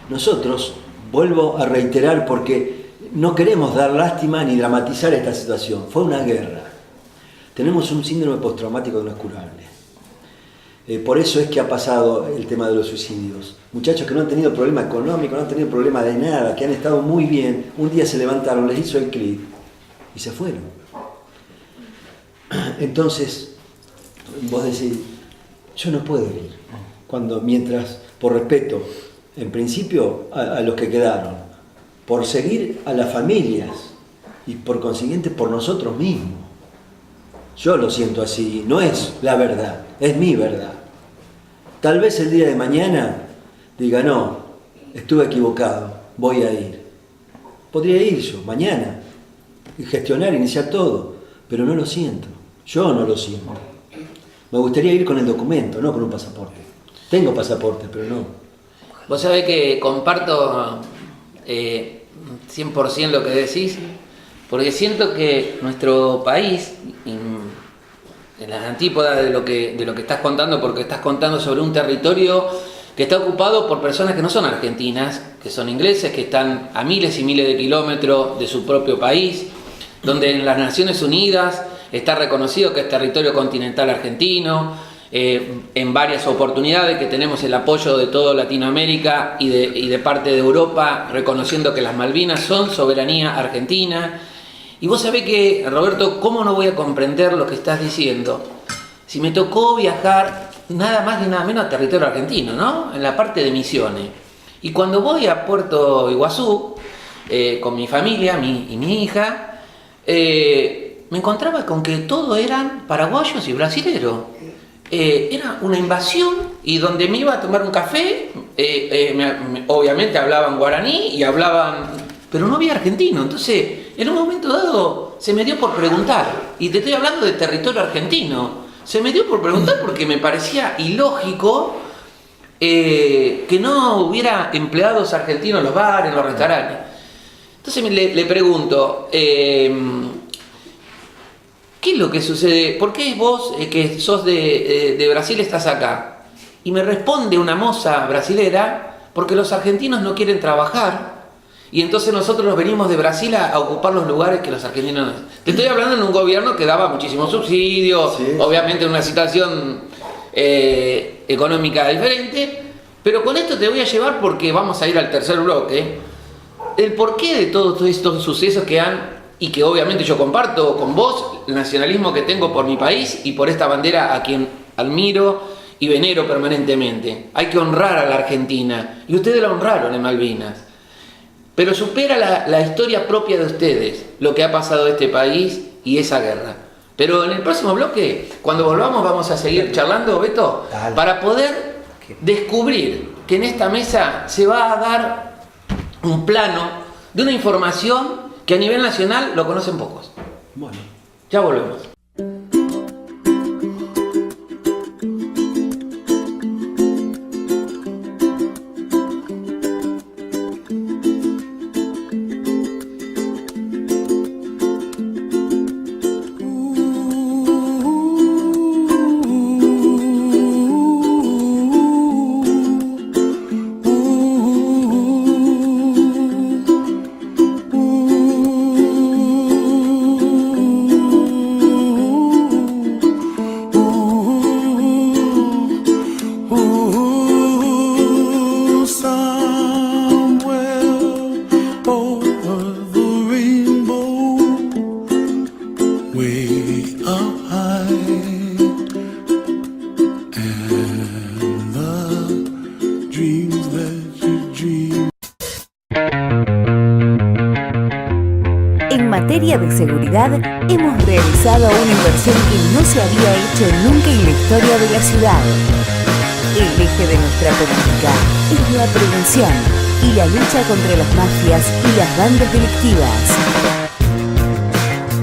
S2: Nosotros, vuelvo a reiterar, porque no queremos dar lástima ni dramatizar esta situación, fue una guerra. Tenemos un síndrome postraumático que no es curable. Por eso es que ha pasado el tema de los suicidios. Muchachos que no han tenido problema económico, no han tenido problema de nada, que han estado muy bien, un día se levantaron, les hizo el clic y se fueron. Entonces, vos decís, yo no puedo ir. Mientras, por respeto, en principio a los que quedaron, por seguir a las familias y por consiguiente por nosotros mismos. Yo lo siento así, no es la verdad, es mi verdad. Tal vez el día de mañana diga, no, estuve equivocado, voy a ir. Podría ir yo mañana y gestionar, iniciar todo, pero no lo siento, yo no lo siento. Me gustaría ir con el documento, no con un pasaporte. Tengo pasaporte, pero no.
S1: Vos sabés que comparto 100% lo que decís, porque siento que nuestro país, en las antípodas de lo que estás contando, porque estás contando sobre un territorio que está ocupado por personas que no son argentinas, que son ingleses, que están a miles y miles de kilómetros de su propio país, donde en las Naciones Unidas está reconocido que es territorio continental argentino, en varias oportunidades que tenemos el apoyo de toda Latinoamérica y de parte de Europa, reconociendo que las Malvinas son soberanía argentina. Y vos sabés que, Roberto, ¿cómo no voy a comprender lo que estás diciendo? Si me tocó viajar nada más ni nada menos a territorio argentino, ¿no? En la parte de Misiones. Y cuando voy a Puerto Iguazú, con mi familia y mi hija, me encontraba con que todos eran paraguayos y brasileros. Era una invasión y donde me iba a tomar un café, obviamente hablaban guaraní y pero no había argentino. Entonces, en un momento dado se me dio por preguntar, y te estoy hablando de territorio argentino, se me dio por preguntar porque me parecía ilógico que no hubiera empleados argentinos en los bares, en los restaurantes. Entonces le pregunto, ¿qué es lo que sucede? ¿Por qué vos, que sos de Brasil, estás acá? Y me responde una moza brasilera, porque los argentinos no quieren trabajar, y entonces nosotros nos venimos de Brasil a ocupar los lugares que los argentinos... Te estoy hablando en un gobierno que daba muchísimos subsidios, sí, obviamente en una situación económica diferente, pero con esto te voy a llevar porque vamos a ir al tercer bloque, el porqué de todos estos sucesos que han... y que obviamente yo comparto con vos, el nacionalismo que tengo por mi país y por esta bandera a quien admiro y venero permanentemente. Hay que honrar a la Argentina, y ustedes la honraron en Malvinas. Pero supera la historia propia de ustedes, lo que ha pasado en este país y esa guerra. Pero en el próximo bloque, cuando volvamos, vamos a seguir charlando, Beto, para poder descubrir que en esta mesa se va a dar un plano de una información que a nivel nacional lo conocen pocos.
S2: Bueno,
S1: ya volvemos.
S4: materia de seguridad, hemos realizado una inversión que no se había hecho nunca en la historia de la ciudad. El eje de nuestra política es la prevención y la lucha contra las mafias y las bandas delictivas.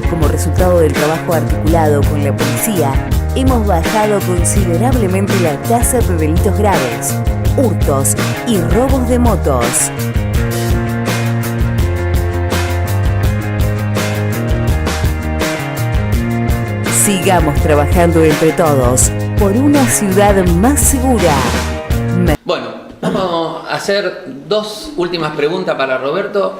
S4: Como resultado del trabajo articulado con la policía, hemos bajado considerablemente la tasa de delitos graves, hurtos y robos de motos. Sigamos trabajando entre todos por una ciudad más segura.
S1: Bueno, vamos a hacer dos últimas preguntas para Roberto.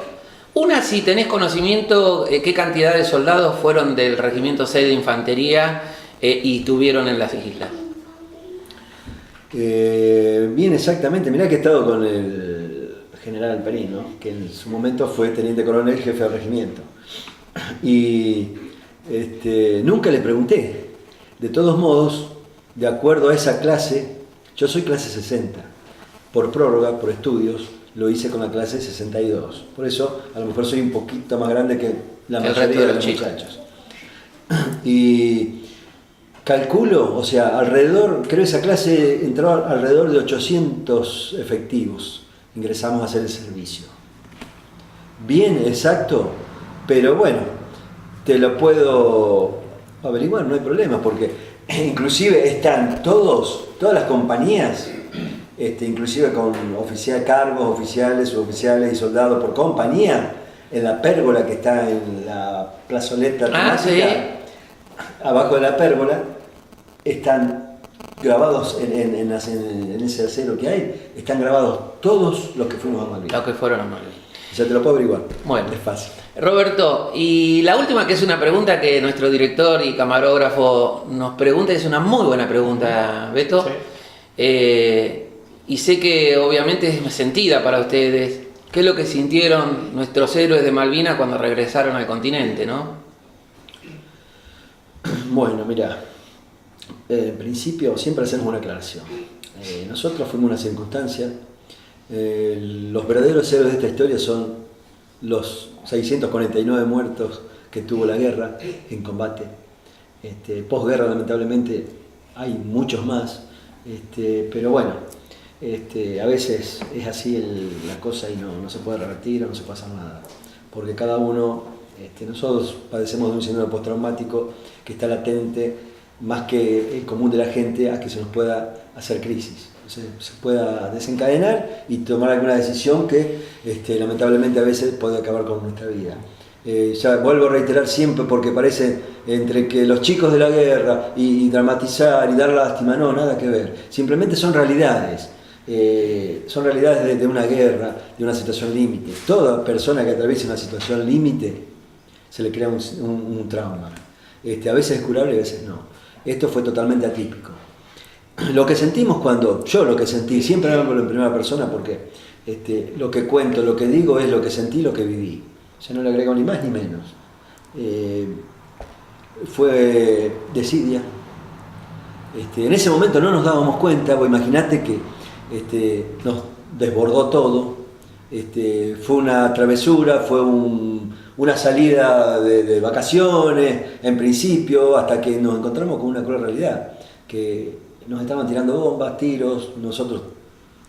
S1: Una, si tenés conocimiento, qué cantidad de soldados fueron del Regimiento 6 de Infantería y tuvieron en las islas.
S2: Bien, exactamente. Mirá que he estado con el general Alperín, ¿no? Que en su momento fue teniente coronel, jefe del regimiento. Y nunca le pregunté. De todos modos, de acuerdo a esa clase, yo soy clase 60. Por prórroga, por estudios, lo hice con la clase 62. Por eso, a lo mejor soy un poquito más grande que la mayoría de los muchachos. Y calculo, o sea, alrededor, creo que esa clase entró alrededor de 800 efectivos. Ingresamos a hacer el servicio. Bien, exacto, pero bueno, te lo puedo averiguar, no hay problema, porque inclusive están todas las compañías, inclusive con cargos oficiales, suboficiales y soldados por compañía, en la pérgola que está en la plazoleta temática,
S1: sí.
S2: Abajo de la pérgola, están grabados en ese acero que hay, están grabados todos los que fuimos a Malvinas.
S1: Los que fueron a Malvinas.
S2: Ya te lo puedo averiguar.
S1: Bueno,
S2: es fácil.
S1: Roberto, y la última, que es una pregunta que nuestro director y camarógrafo nos pregunta, es una muy buena pregunta, Beto. Sí. Y sé que obviamente es sentida para ustedes. ¿Qué es lo que sintieron nuestros héroes de Malvinas cuando regresaron al continente, no?
S2: Bueno, mira, en principio siempre hacemos una aclaración. Nosotros fuimos una circunstancia. Los verdaderos héroes de esta historia son los 649 muertos que tuvo la guerra en combate. Posguerra, lamentablemente, hay muchos más, pero bueno, a veces es así la cosa y no se puede revertir o no se puede hacer nada, porque cada uno, nosotros padecemos de un síndrome postraumático que está latente más que el común de la gente a que se nos pueda hacer crisis. Se pueda desencadenar y tomar alguna decisión que lamentablemente a veces puede acabar con nuestra vida. Ya vuelvo a reiterar siempre, porque parece entre que los chicos de la guerra y dramatizar y dar lástima, no, nada que ver. Simplemente son realidades de una guerra, de una situación límite. Toda persona que atraviesa una situación límite se le crea un trauma. A veces es curable y a veces no. Esto fue totalmente atípico. Lo que sentimos yo lo que sentí, siempre hablo en primera persona porque lo que cuento, lo que digo es lo que sentí, lo que viví. Ya no le agrego ni más ni menos. Fue desidia. En ese momento no nos dábamos cuenta, vos imaginate que nos desbordó todo. Fue una travesura, fue una salida de vacaciones, en principio, hasta que nos encontramos con una cruel realidad, que nos estaban tirando bombas, tiros, nosotros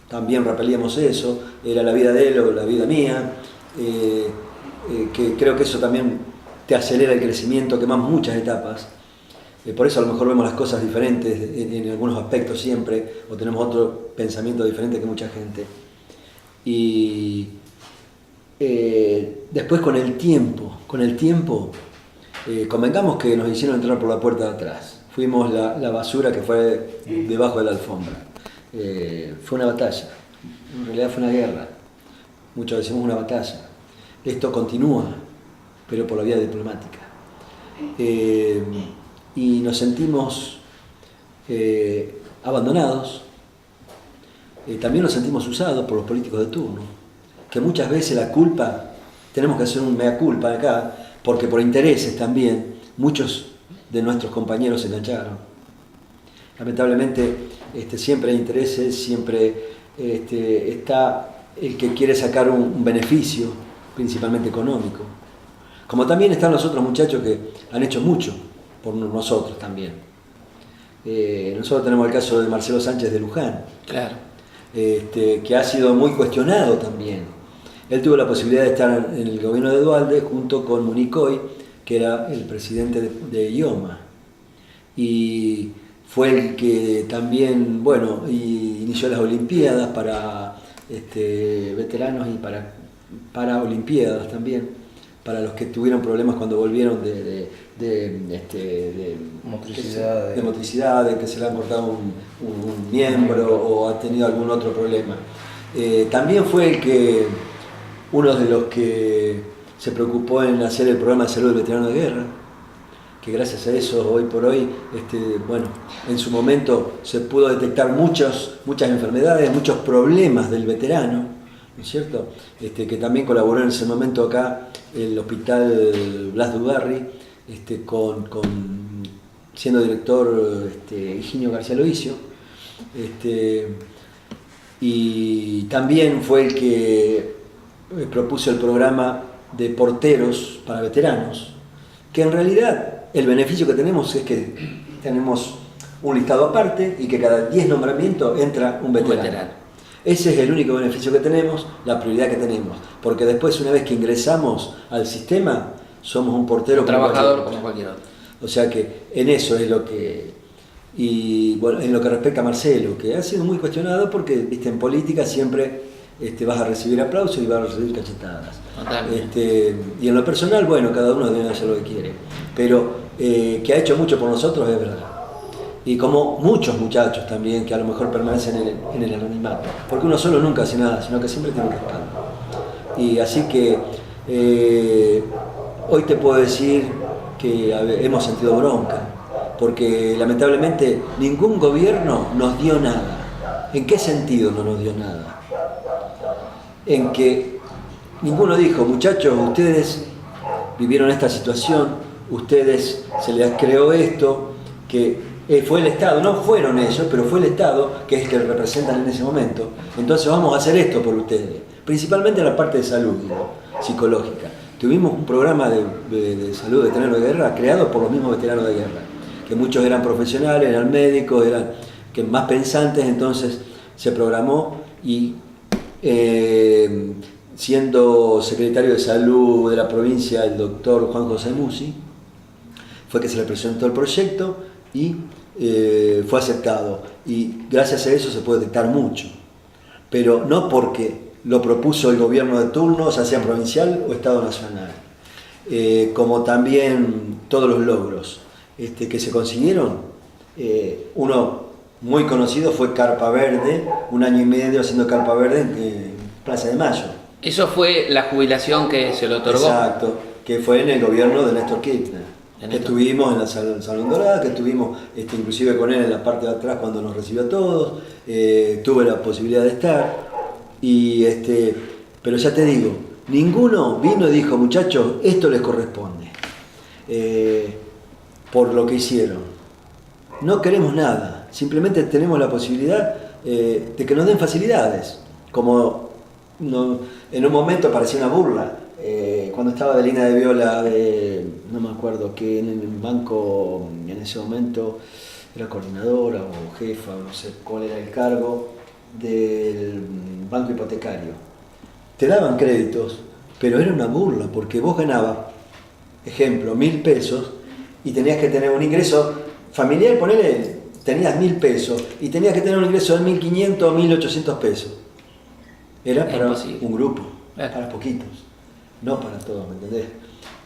S2: también repelíamos eso, era la vida de él o la vida mía, que creo que eso también te acelera el crecimiento, quemas muchas etapas, por eso a lo mejor vemos las cosas diferentes en algunos aspectos siempre, o tenemos otro pensamiento diferente que mucha gente. Y después con el tiempo, convengamos que nos hicieron entrar por la puerta de atrás. Fuimos la basura que fue debajo de la alfombra. Fue una batalla, en realidad fue una guerra. Muchos decimos una batalla. Esto continúa, pero por la vía diplomática. Y nos sentimos abandonados. También nos sentimos usados por los políticos de turno, que muchas veces la culpa, tenemos que hacer un mea culpa acá, porque por intereses también, muchos de nuestros compañeros se engancharon. Lamentablemente siempre hay intereses, siempre está el que quiere sacar un beneficio, principalmente económico. Como también están los otros muchachos que han hecho mucho por nosotros también. Nosotros tenemos el caso de Marcelo Sánchez de Luján,
S1: Claro.
S2: Que ha sido muy cuestionado también. Él tuvo la posibilidad de estar en el gobierno de Duhalde junto con Municoy, que era el presidente de IOMA. Y fue el que también, bueno, inició las Olimpiadas para veteranos y para Olimpiadas también, para los que tuvieron problemas cuando volvieron de motricidad, de que se le han cortado un miembro o han tenido algún otro problema. También fue uno de los que se preocupó en hacer el programa de salud del veterano de guerra, que gracias a eso hoy por hoy, bueno, en su momento se pudo detectar muchas enfermedades, muchos problemas del veterano, ¿no es cierto? Que también colaboró en ese momento acá el hospital Blas de Ugarri, siendo director Higinio García Loicio, y también fue el que propuso el programa de porteros para veteranos, que en realidad el beneficio que tenemos es que tenemos un listado aparte y que cada 10 nombramientos entra un veterano. Ese es el único beneficio que tenemos, la prioridad que tenemos, porque después, una vez que ingresamos al sistema, somos un portero,
S1: un trabajador como cualquier otro.
S2: O sea que en eso es lo que... Y bueno, en lo que respecta a Marcelo, que ha sido muy cuestionado porque, viste, en política siempre vas a recibir aplausos y vas a recibir cachetadas. Y en lo personal, bueno, cada uno debe hacer lo que quiere, pero que ha hecho mucho por nosotros es verdad. Y como muchos muchachos también que a lo mejor permanecen en el anonimato, porque uno solo nunca hace nada, sino que siempre tiene un respaldo. Y así que hoy te puedo decir que hemos sentido bronca, porque lamentablemente ningún gobierno nos dio nada. ¿En qué sentido no nos dio nada? En que ninguno dijo, muchachos, ustedes vivieron esta situación, ustedes se les creó esto, que fue el Estado, no fueron ellos, pero fue el Estado que es el que representan en ese momento. Entonces vamos a hacer esto por ustedes, principalmente en la parte de salud, psicológica. Tuvimos un programa de salud de veteranos de guerra creado por los mismos veteranos de guerra, que muchos eran profesionales, eran médicos, eran más pensantes, entonces se programó y siendo secretario de salud de la provincia el doctor Juan José Musi, fue que se le presentó el proyecto y fue aceptado, y gracias a eso se puede detectar mucho, pero no porque lo propuso el gobierno de turno, ya sea provincial o Estado nacional, como también todos los logros que se consiguieron. Uno muy conocido fue Carpa Verde, 1 año y medio haciendo Carpa Verde en Plaza de Mayo.
S1: Eso fue la jubilación que se le otorgó.
S2: Exacto, que fue en el gobierno de Néstor Kirchner. Que estuvimos en la Salón Dorada, que estuvimos inclusive con él en la parte de atrás cuando nos recibió a todos, tuve la posibilidad de estar, pero ya te digo, ninguno vino y dijo, muchachos, esto les corresponde, por lo que hicieron. No queremos nada, simplemente tenemos la posibilidad de que nos den facilidades, como en un momento parecía una burla. Cuando estaba de Lina de Viola, no me acuerdo, que en el banco en ese momento era coordinadora o jefa, no sé cuál era el cargo del banco hipotecario. Te daban créditos, pero era una burla, porque vos ganabas, ejemplo, 1.000 pesos y tenías que tener un ingreso familiar, ponele, tenías 1.000 pesos y tenías que tener un ingreso de 1.500 o 1.800 pesos. Era para un grupo, para poquitos. No para todos, ¿me entendés?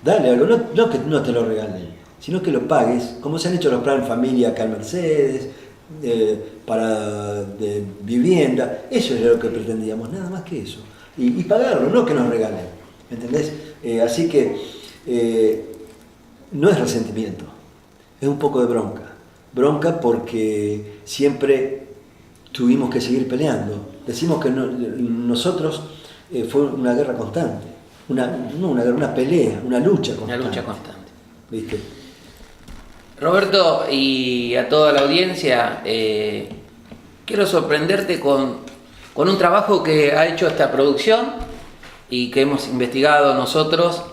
S2: Dale algo, no que no te lo regalen, sino que lo pagues, como se han hecho los planes familia acá en Mercedes, de vivienda. Eso es lo que pretendíamos, nada más que eso. Y pagarlo, no que nos regalen, ¿me entendés? Así que no es resentimiento, es un poco de bronca. Bronca porque siempre tuvimos que seguir peleando. Decimos que nosotros fue una guerra constante. Una pelea, una lucha constante.
S1: Una lucha constante.
S2: ¿Viste?
S1: Roberto, y a toda la audiencia, quiero sorprenderte con un trabajo que ha hecho esta producción y que hemos investigado nosotros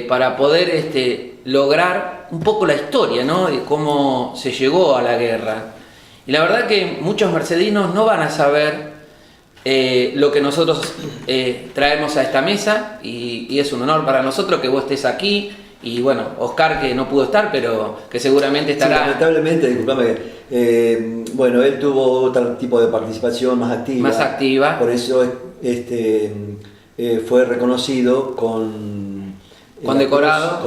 S1: para poder lograr un poco la historia, ¿no?, de cómo se llegó a la guerra. Y la verdad que muchos mercedinos no van a saber lo que nosotros traemos a esta mesa, y es un honor para nosotros que vos estés aquí. Y bueno, Oscar, que no pudo estar, pero que seguramente estará.
S2: Sí, lamentablemente, disculpame, bueno, él tuvo otro tipo de participación más activa.
S1: Más activa.
S2: Por eso fue reconocido con
S1: Condecorado.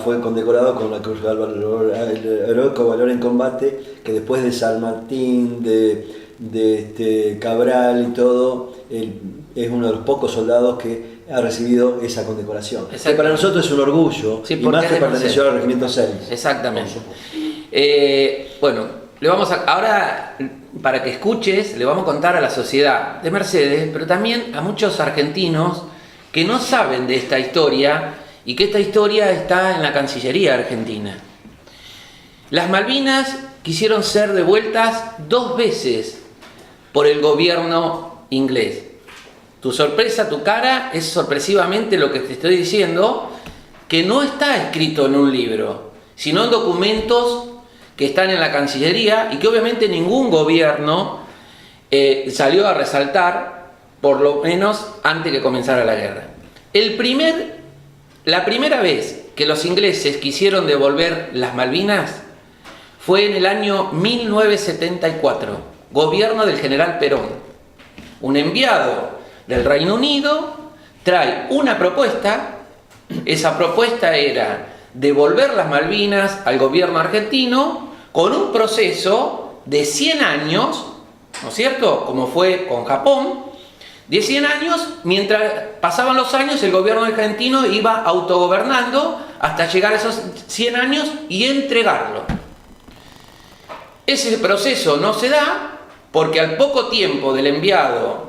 S2: Fue condecorado con la Cruz Heroico Valor en Combate, que después de San Martín, de Cabral y todo, es uno de los pocos soldados que ha recibido esa condecoración. Que para nosotros es un orgullo,
S1: sí,
S2: y más que perteneció al Regimiento 6.
S1: Exactamente. Bueno, ahora, para que escuches, le vamos a contar a la sociedad de Mercedes, pero también a muchos argentinos que no saben de esta historia, y que esta historia está en la Cancillería argentina. Las Malvinas quisieron ser devueltas 2 veces por el gobierno inglés. Tu sorpresa, tu cara, es sorpresivamente lo que te estoy diciendo, que no está escrito en un libro, sino en documentos que están en la Cancillería, y que obviamente ningún gobierno salió a resaltar, por lo menos antes que comenzara la guerra. La primera vez que los ingleses quisieron devolver las Malvinas fue en el año 1974, gobierno del general Perón. Un enviado del Reino Unido trae una propuesta. Esa propuesta era devolver las Malvinas al gobierno argentino con un proceso de 100 años, ¿no es cierto?, como fue con Japón, de 100 años. Mientras pasaban los años, el gobierno argentino iba autogobernando hasta llegar a esos 100 años y entregarlo. Ese proceso no se da porque al poco tiempo del enviado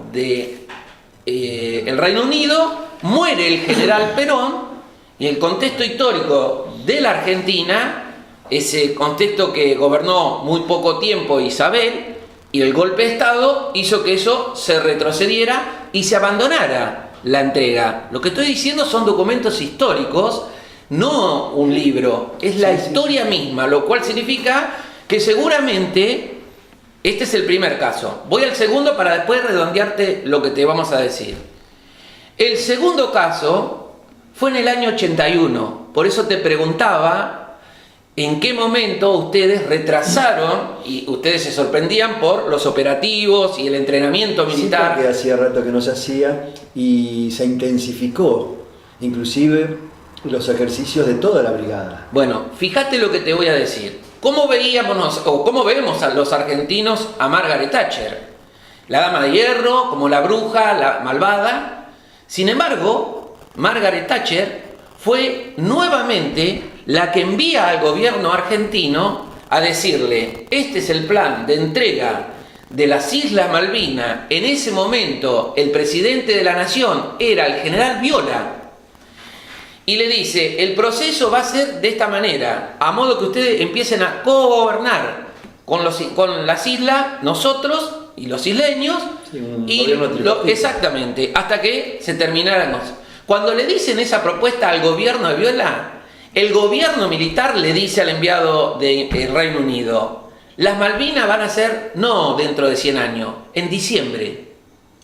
S1: el Reino Unido, muere el general Perón, y el contexto histórico de la Argentina, ese contexto que gobernó muy poco tiempo Isabel, y el golpe de Estado hizo que eso se retrocediera y se abandonara la entrega. Lo que estoy diciendo son documentos históricos, no un libro, es la historia misma, lo cual significa que seguramente este es el primer caso. Voy al segundo para después redondearte lo que te vamos a decir. El segundo caso fue en el año 81, por eso te preguntaba en qué momento ustedes retrasaron, y ustedes se sorprendían por los operativos y el entrenamiento militar.
S2: Sí, porque hacía rato que no se hacía y se intensificó, inclusive los ejercicios de toda la brigada.
S1: Bueno, fíjate lo que te voy a decir. ¿Cómo vemos a los argentinos a Margaret Thatcher? La dama de hierro, como la bruja, la malvada. Sin embargo, Margaret Thatcher fue nuevamente la que envía al gobierno argentino a decirle: este es el plan de entrega de las Islas Malvinas. En ese momento el presidente de la nación era el general Viola, y le dice: el proceso va a ser de esta manera, a modo que ustedes empiecen a co-gobernar con las islas, nosotros y los isleños, exactamente, hasta que se terminaran. Cuando le dicen esa propuesta al gobierno de Viola, el gobierno militar le dice al enviado del Reino Unido: las Malvinas van a ser no dentro de 100 años, en diciembre.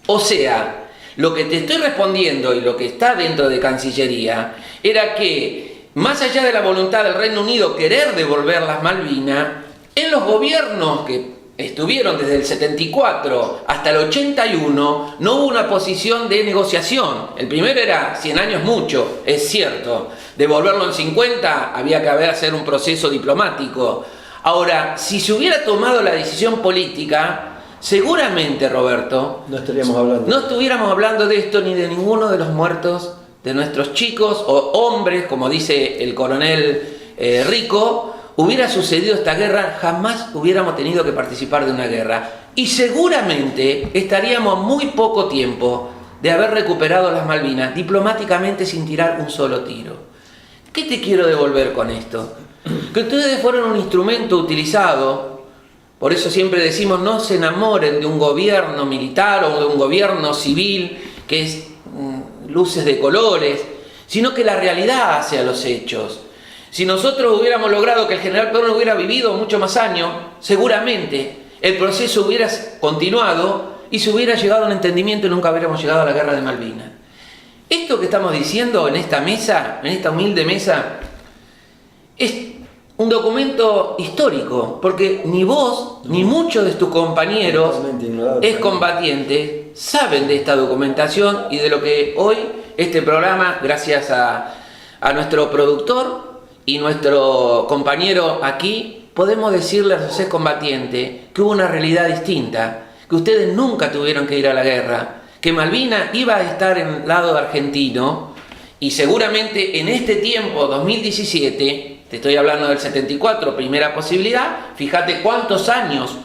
S1: O sea, lo que te estoy respondiendo y lo que está dentro de Cancillería era que, más allá de la voluntad del Reino Unido querer devolver las Malvinas, en los gobiernos que estuvieron desde el 74 hasta el 81 no hubo una posición de negociación. El primero era 100 años mucho, es cierto. Devolverlo en 50 había que hacer un proceso diplomático. Ahora, si se hubiera tomado la decisión política, seguramente, Roberto, no estuviéramos hablando de esto, ni de ninguno de los muertos de nuestros chicos o hombres, como dice el coronel Rico. Hubiera sucedido esta guerra, jamás hubiéramos tenido que participar de una guerra, y seguramente estaríamos muy poco tiempo de haber recuperado las Malvinas diplomáticamente sin tirar un solo tiro. ¿Qué te quiero devolver con esto? Que ustedes fueron un instrumento utilizado. Por eso siempre decimos: no se enamoren de un gobierno militar o de un gobierno civil que es luces de colores, sino que la realidad hace a los hechos. Si nosotros hubiéramos logrado que el general Perón hubiera vivido mucho más años, seguramente el proceso hubiera continuado y se hubiera llegado a un entendimiento y nunca hubiéramos llegado a la guerra de Malvinas. Esto que estamos diciendo en esta mesa, en esta humilde mesa, es un documento histórico, porque ni vos ni muchos de tus compañeros excombatientes saben de esta documentación y de lo que hoy este programa, gracias a nuestro productor y nuestro compañero aquí, podemos decirle a los excombatientes que hubo una realidad distinta, que ustedes nunca tuvieron que ir a la guerra, que Malvinas iba a estar en el lado argentino y seguramente en este tiempo, 2017, te estoy hablando del 74, primera posibilidad, fíjate cuántos años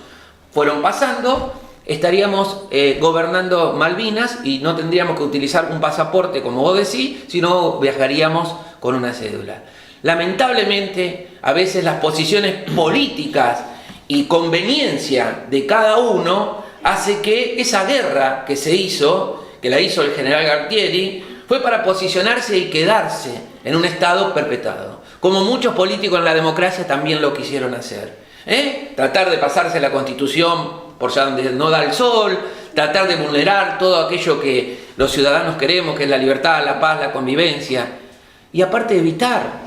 S1: fueron pasando, estaríamos gobernando Malvinas y no tendríamos que utilizar un pasaporte como vos decís, sino viajaríamos con una cédula. Lamentablemente, a veces las posiciones políticas y conveniencia de cada uno hace que esa guerra que se hizo, que la hizo el general Galtieri, fue para posicionarse y quedarse en un estado perpetuado. Como muchos políticos en la democracia también lo quisieron hacer. Tratar de pasarse la Constitución por donde no da el sol, tratar de vulnerar todo aquello que los ciudadanos queremos, que es la libertad, la paz, la convivencia. Y aparte evitar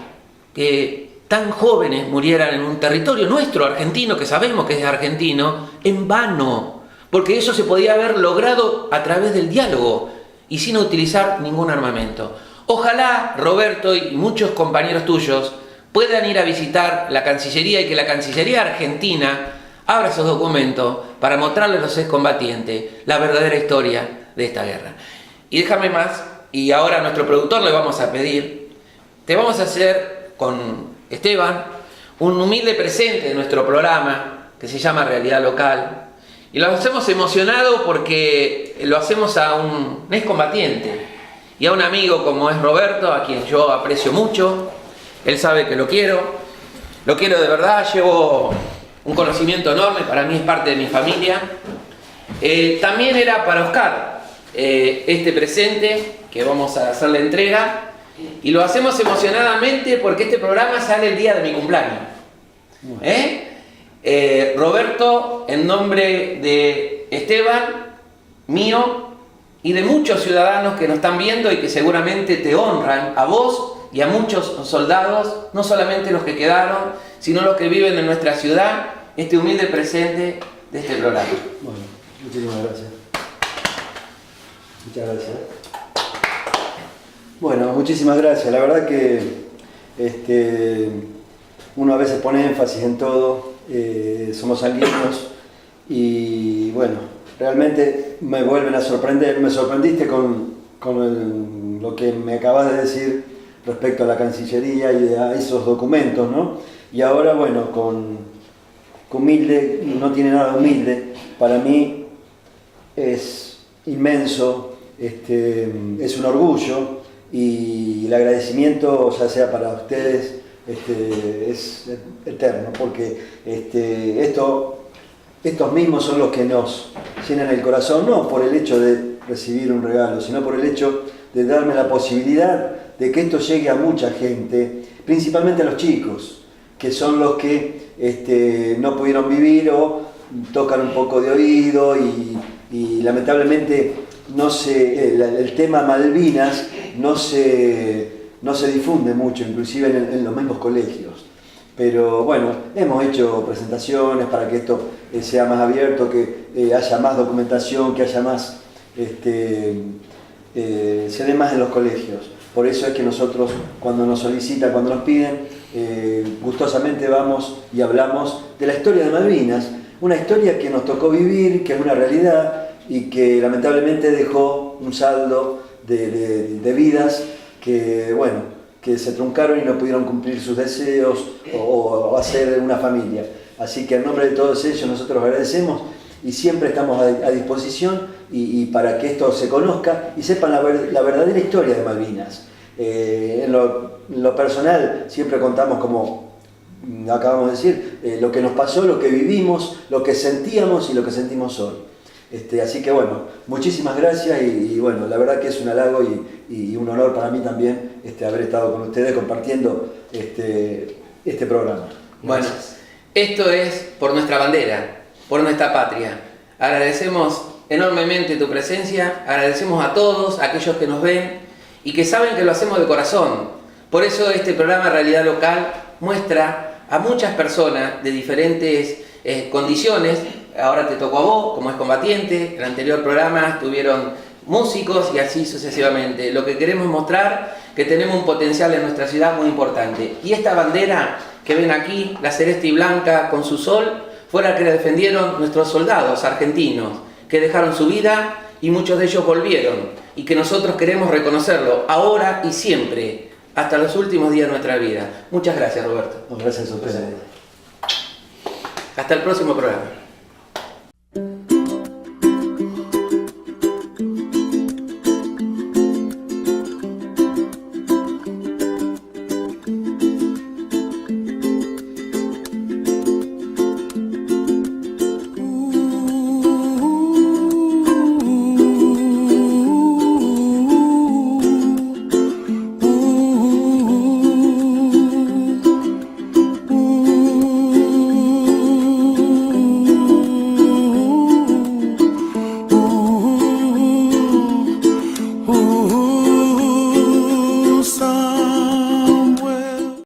S1: que tan jóvenes murieran en un territorio nuestro, argentino, que sabemos que es argentino, en vano. Porque eso se podía haber logrado a través del diálogo y sin utilizar ningún armamento. Ojalá Roberto y muchos compañeros tuyos puedan ir a visitar la Cancillería y que la Cancillería Argentina abra esos documentos para mostrarles a los excombatientes la verdadera historia de esta guerra. Y déjame más, y ahora a nuestro productor le vamos a pedir, te vamos a hacer con Esteban un humilde presente de nuestro programa que se llama Realidad Local. Y lo hacemos emocionado porque lo hacemos a un excombatiente y a un amigo como es Roberto, a quien yo aprecio mucho. Él sabe que lo quiero de verdad, llevo un conocimiento enorme, para mí es parte de mi familia. También era para Oscar este presente que vamos a hacer la entrega y lo hacemos emocionadamente porque este programa sale el día de mi cumpleaños. Roberto, en nombre de Esteban, mío y de muchos ciudadanos que nos están viendo y que seguramente te honran, a vos y a muchos soldados, no solamente los que quedaron, sino los que viven en nuestra ciudad, este humilde presente de este programa.
S2: Bueno, muchísimas gracias. Muchas gracias. Bueno, muchísimas gracias. La verdad que uno a veces pone énfasis en todo, somos sanguíneos y bueno, realmente me vuelven a sorprender. Me sorprendiste con lo que me acabas de decir respecto a la Cancillería y a esos documentos, ¿no? Y ahora, bueno, con humilde, no tiene nada humilde, para mí es inmenso, es un orgullo y el agradecimiento, ya sea para ustedes, es eterno, porque estos mismos son los que nos llenan el corazón, no por el hecho de recibir un regalo, sino por el hecho de darme la posibilidad de que esto llegue a mucha gente, principalmente a los chicos, que son los que no pudieron vivir o tocan un poco de oído y lamentablemente el tema Malvinas no se difunde mucho, inclusive en los mismos colegios. Pero bueno, hemos hecho presentaciones para que esto sea más abierto, que haya más documentación, que haya más, se dé más en los colegios. Por eso es que nosotros, cuando nos solicitan, cuando nos piden, gustosamente vamos y hablamos de la historia de Malvinas, una historia que nos tocó vivir, que es una realidad y que lamentablemente dejó un saldo de vidas que, bueno, que se truncaron y no pudieron cumplir sus deseos o hacer una familia. Así que en nombre de todos ellos nosotros agradecemos y siempre estamos a disposición y para que esto se conozca y sepan la verdadera historia de Malvinas. En lo personal siempre contamos, como acabamos de decir, lo que nos pasó, lo que vivimos, lo que sentíamos y lo que sentimos hoy. Así que bueno, muchísimas gracias y bueno, la verdad que es un halago y un honor para mí también haber estado con ustedes compartiendo este programa.
S1: Bueno, esto es por nuestra bandera, por nuestra patria. Agradecemos enormemente tu presencia, agradecemos a todos aquellos que nos ven y que saben que lo hacemos de corazón. Por eso este programa Realidad Local muestra a muchas personas de diferentes condiciones. Ahora te tocó a vos, como excombatiente. En el anterior programa estuvieron músicos y así sucesivamente. Lo que queremos mostrar que tenemos un potencial en nuestra ciudad muy importante. Y esta bandera que ven aquí, la celeste y blanca con su sol, fue la que la defendieron nuestros soldados argentinos, que dejaron su vida y muchos de ellos volvieron. Y que nosotros queremos reconocerlo ahora y siempre, hasta los últimos días de nuestra vida. Muchas gracias, Roberto.
S2: Gracias a ustedes.
S1: Hasta el próximo programa.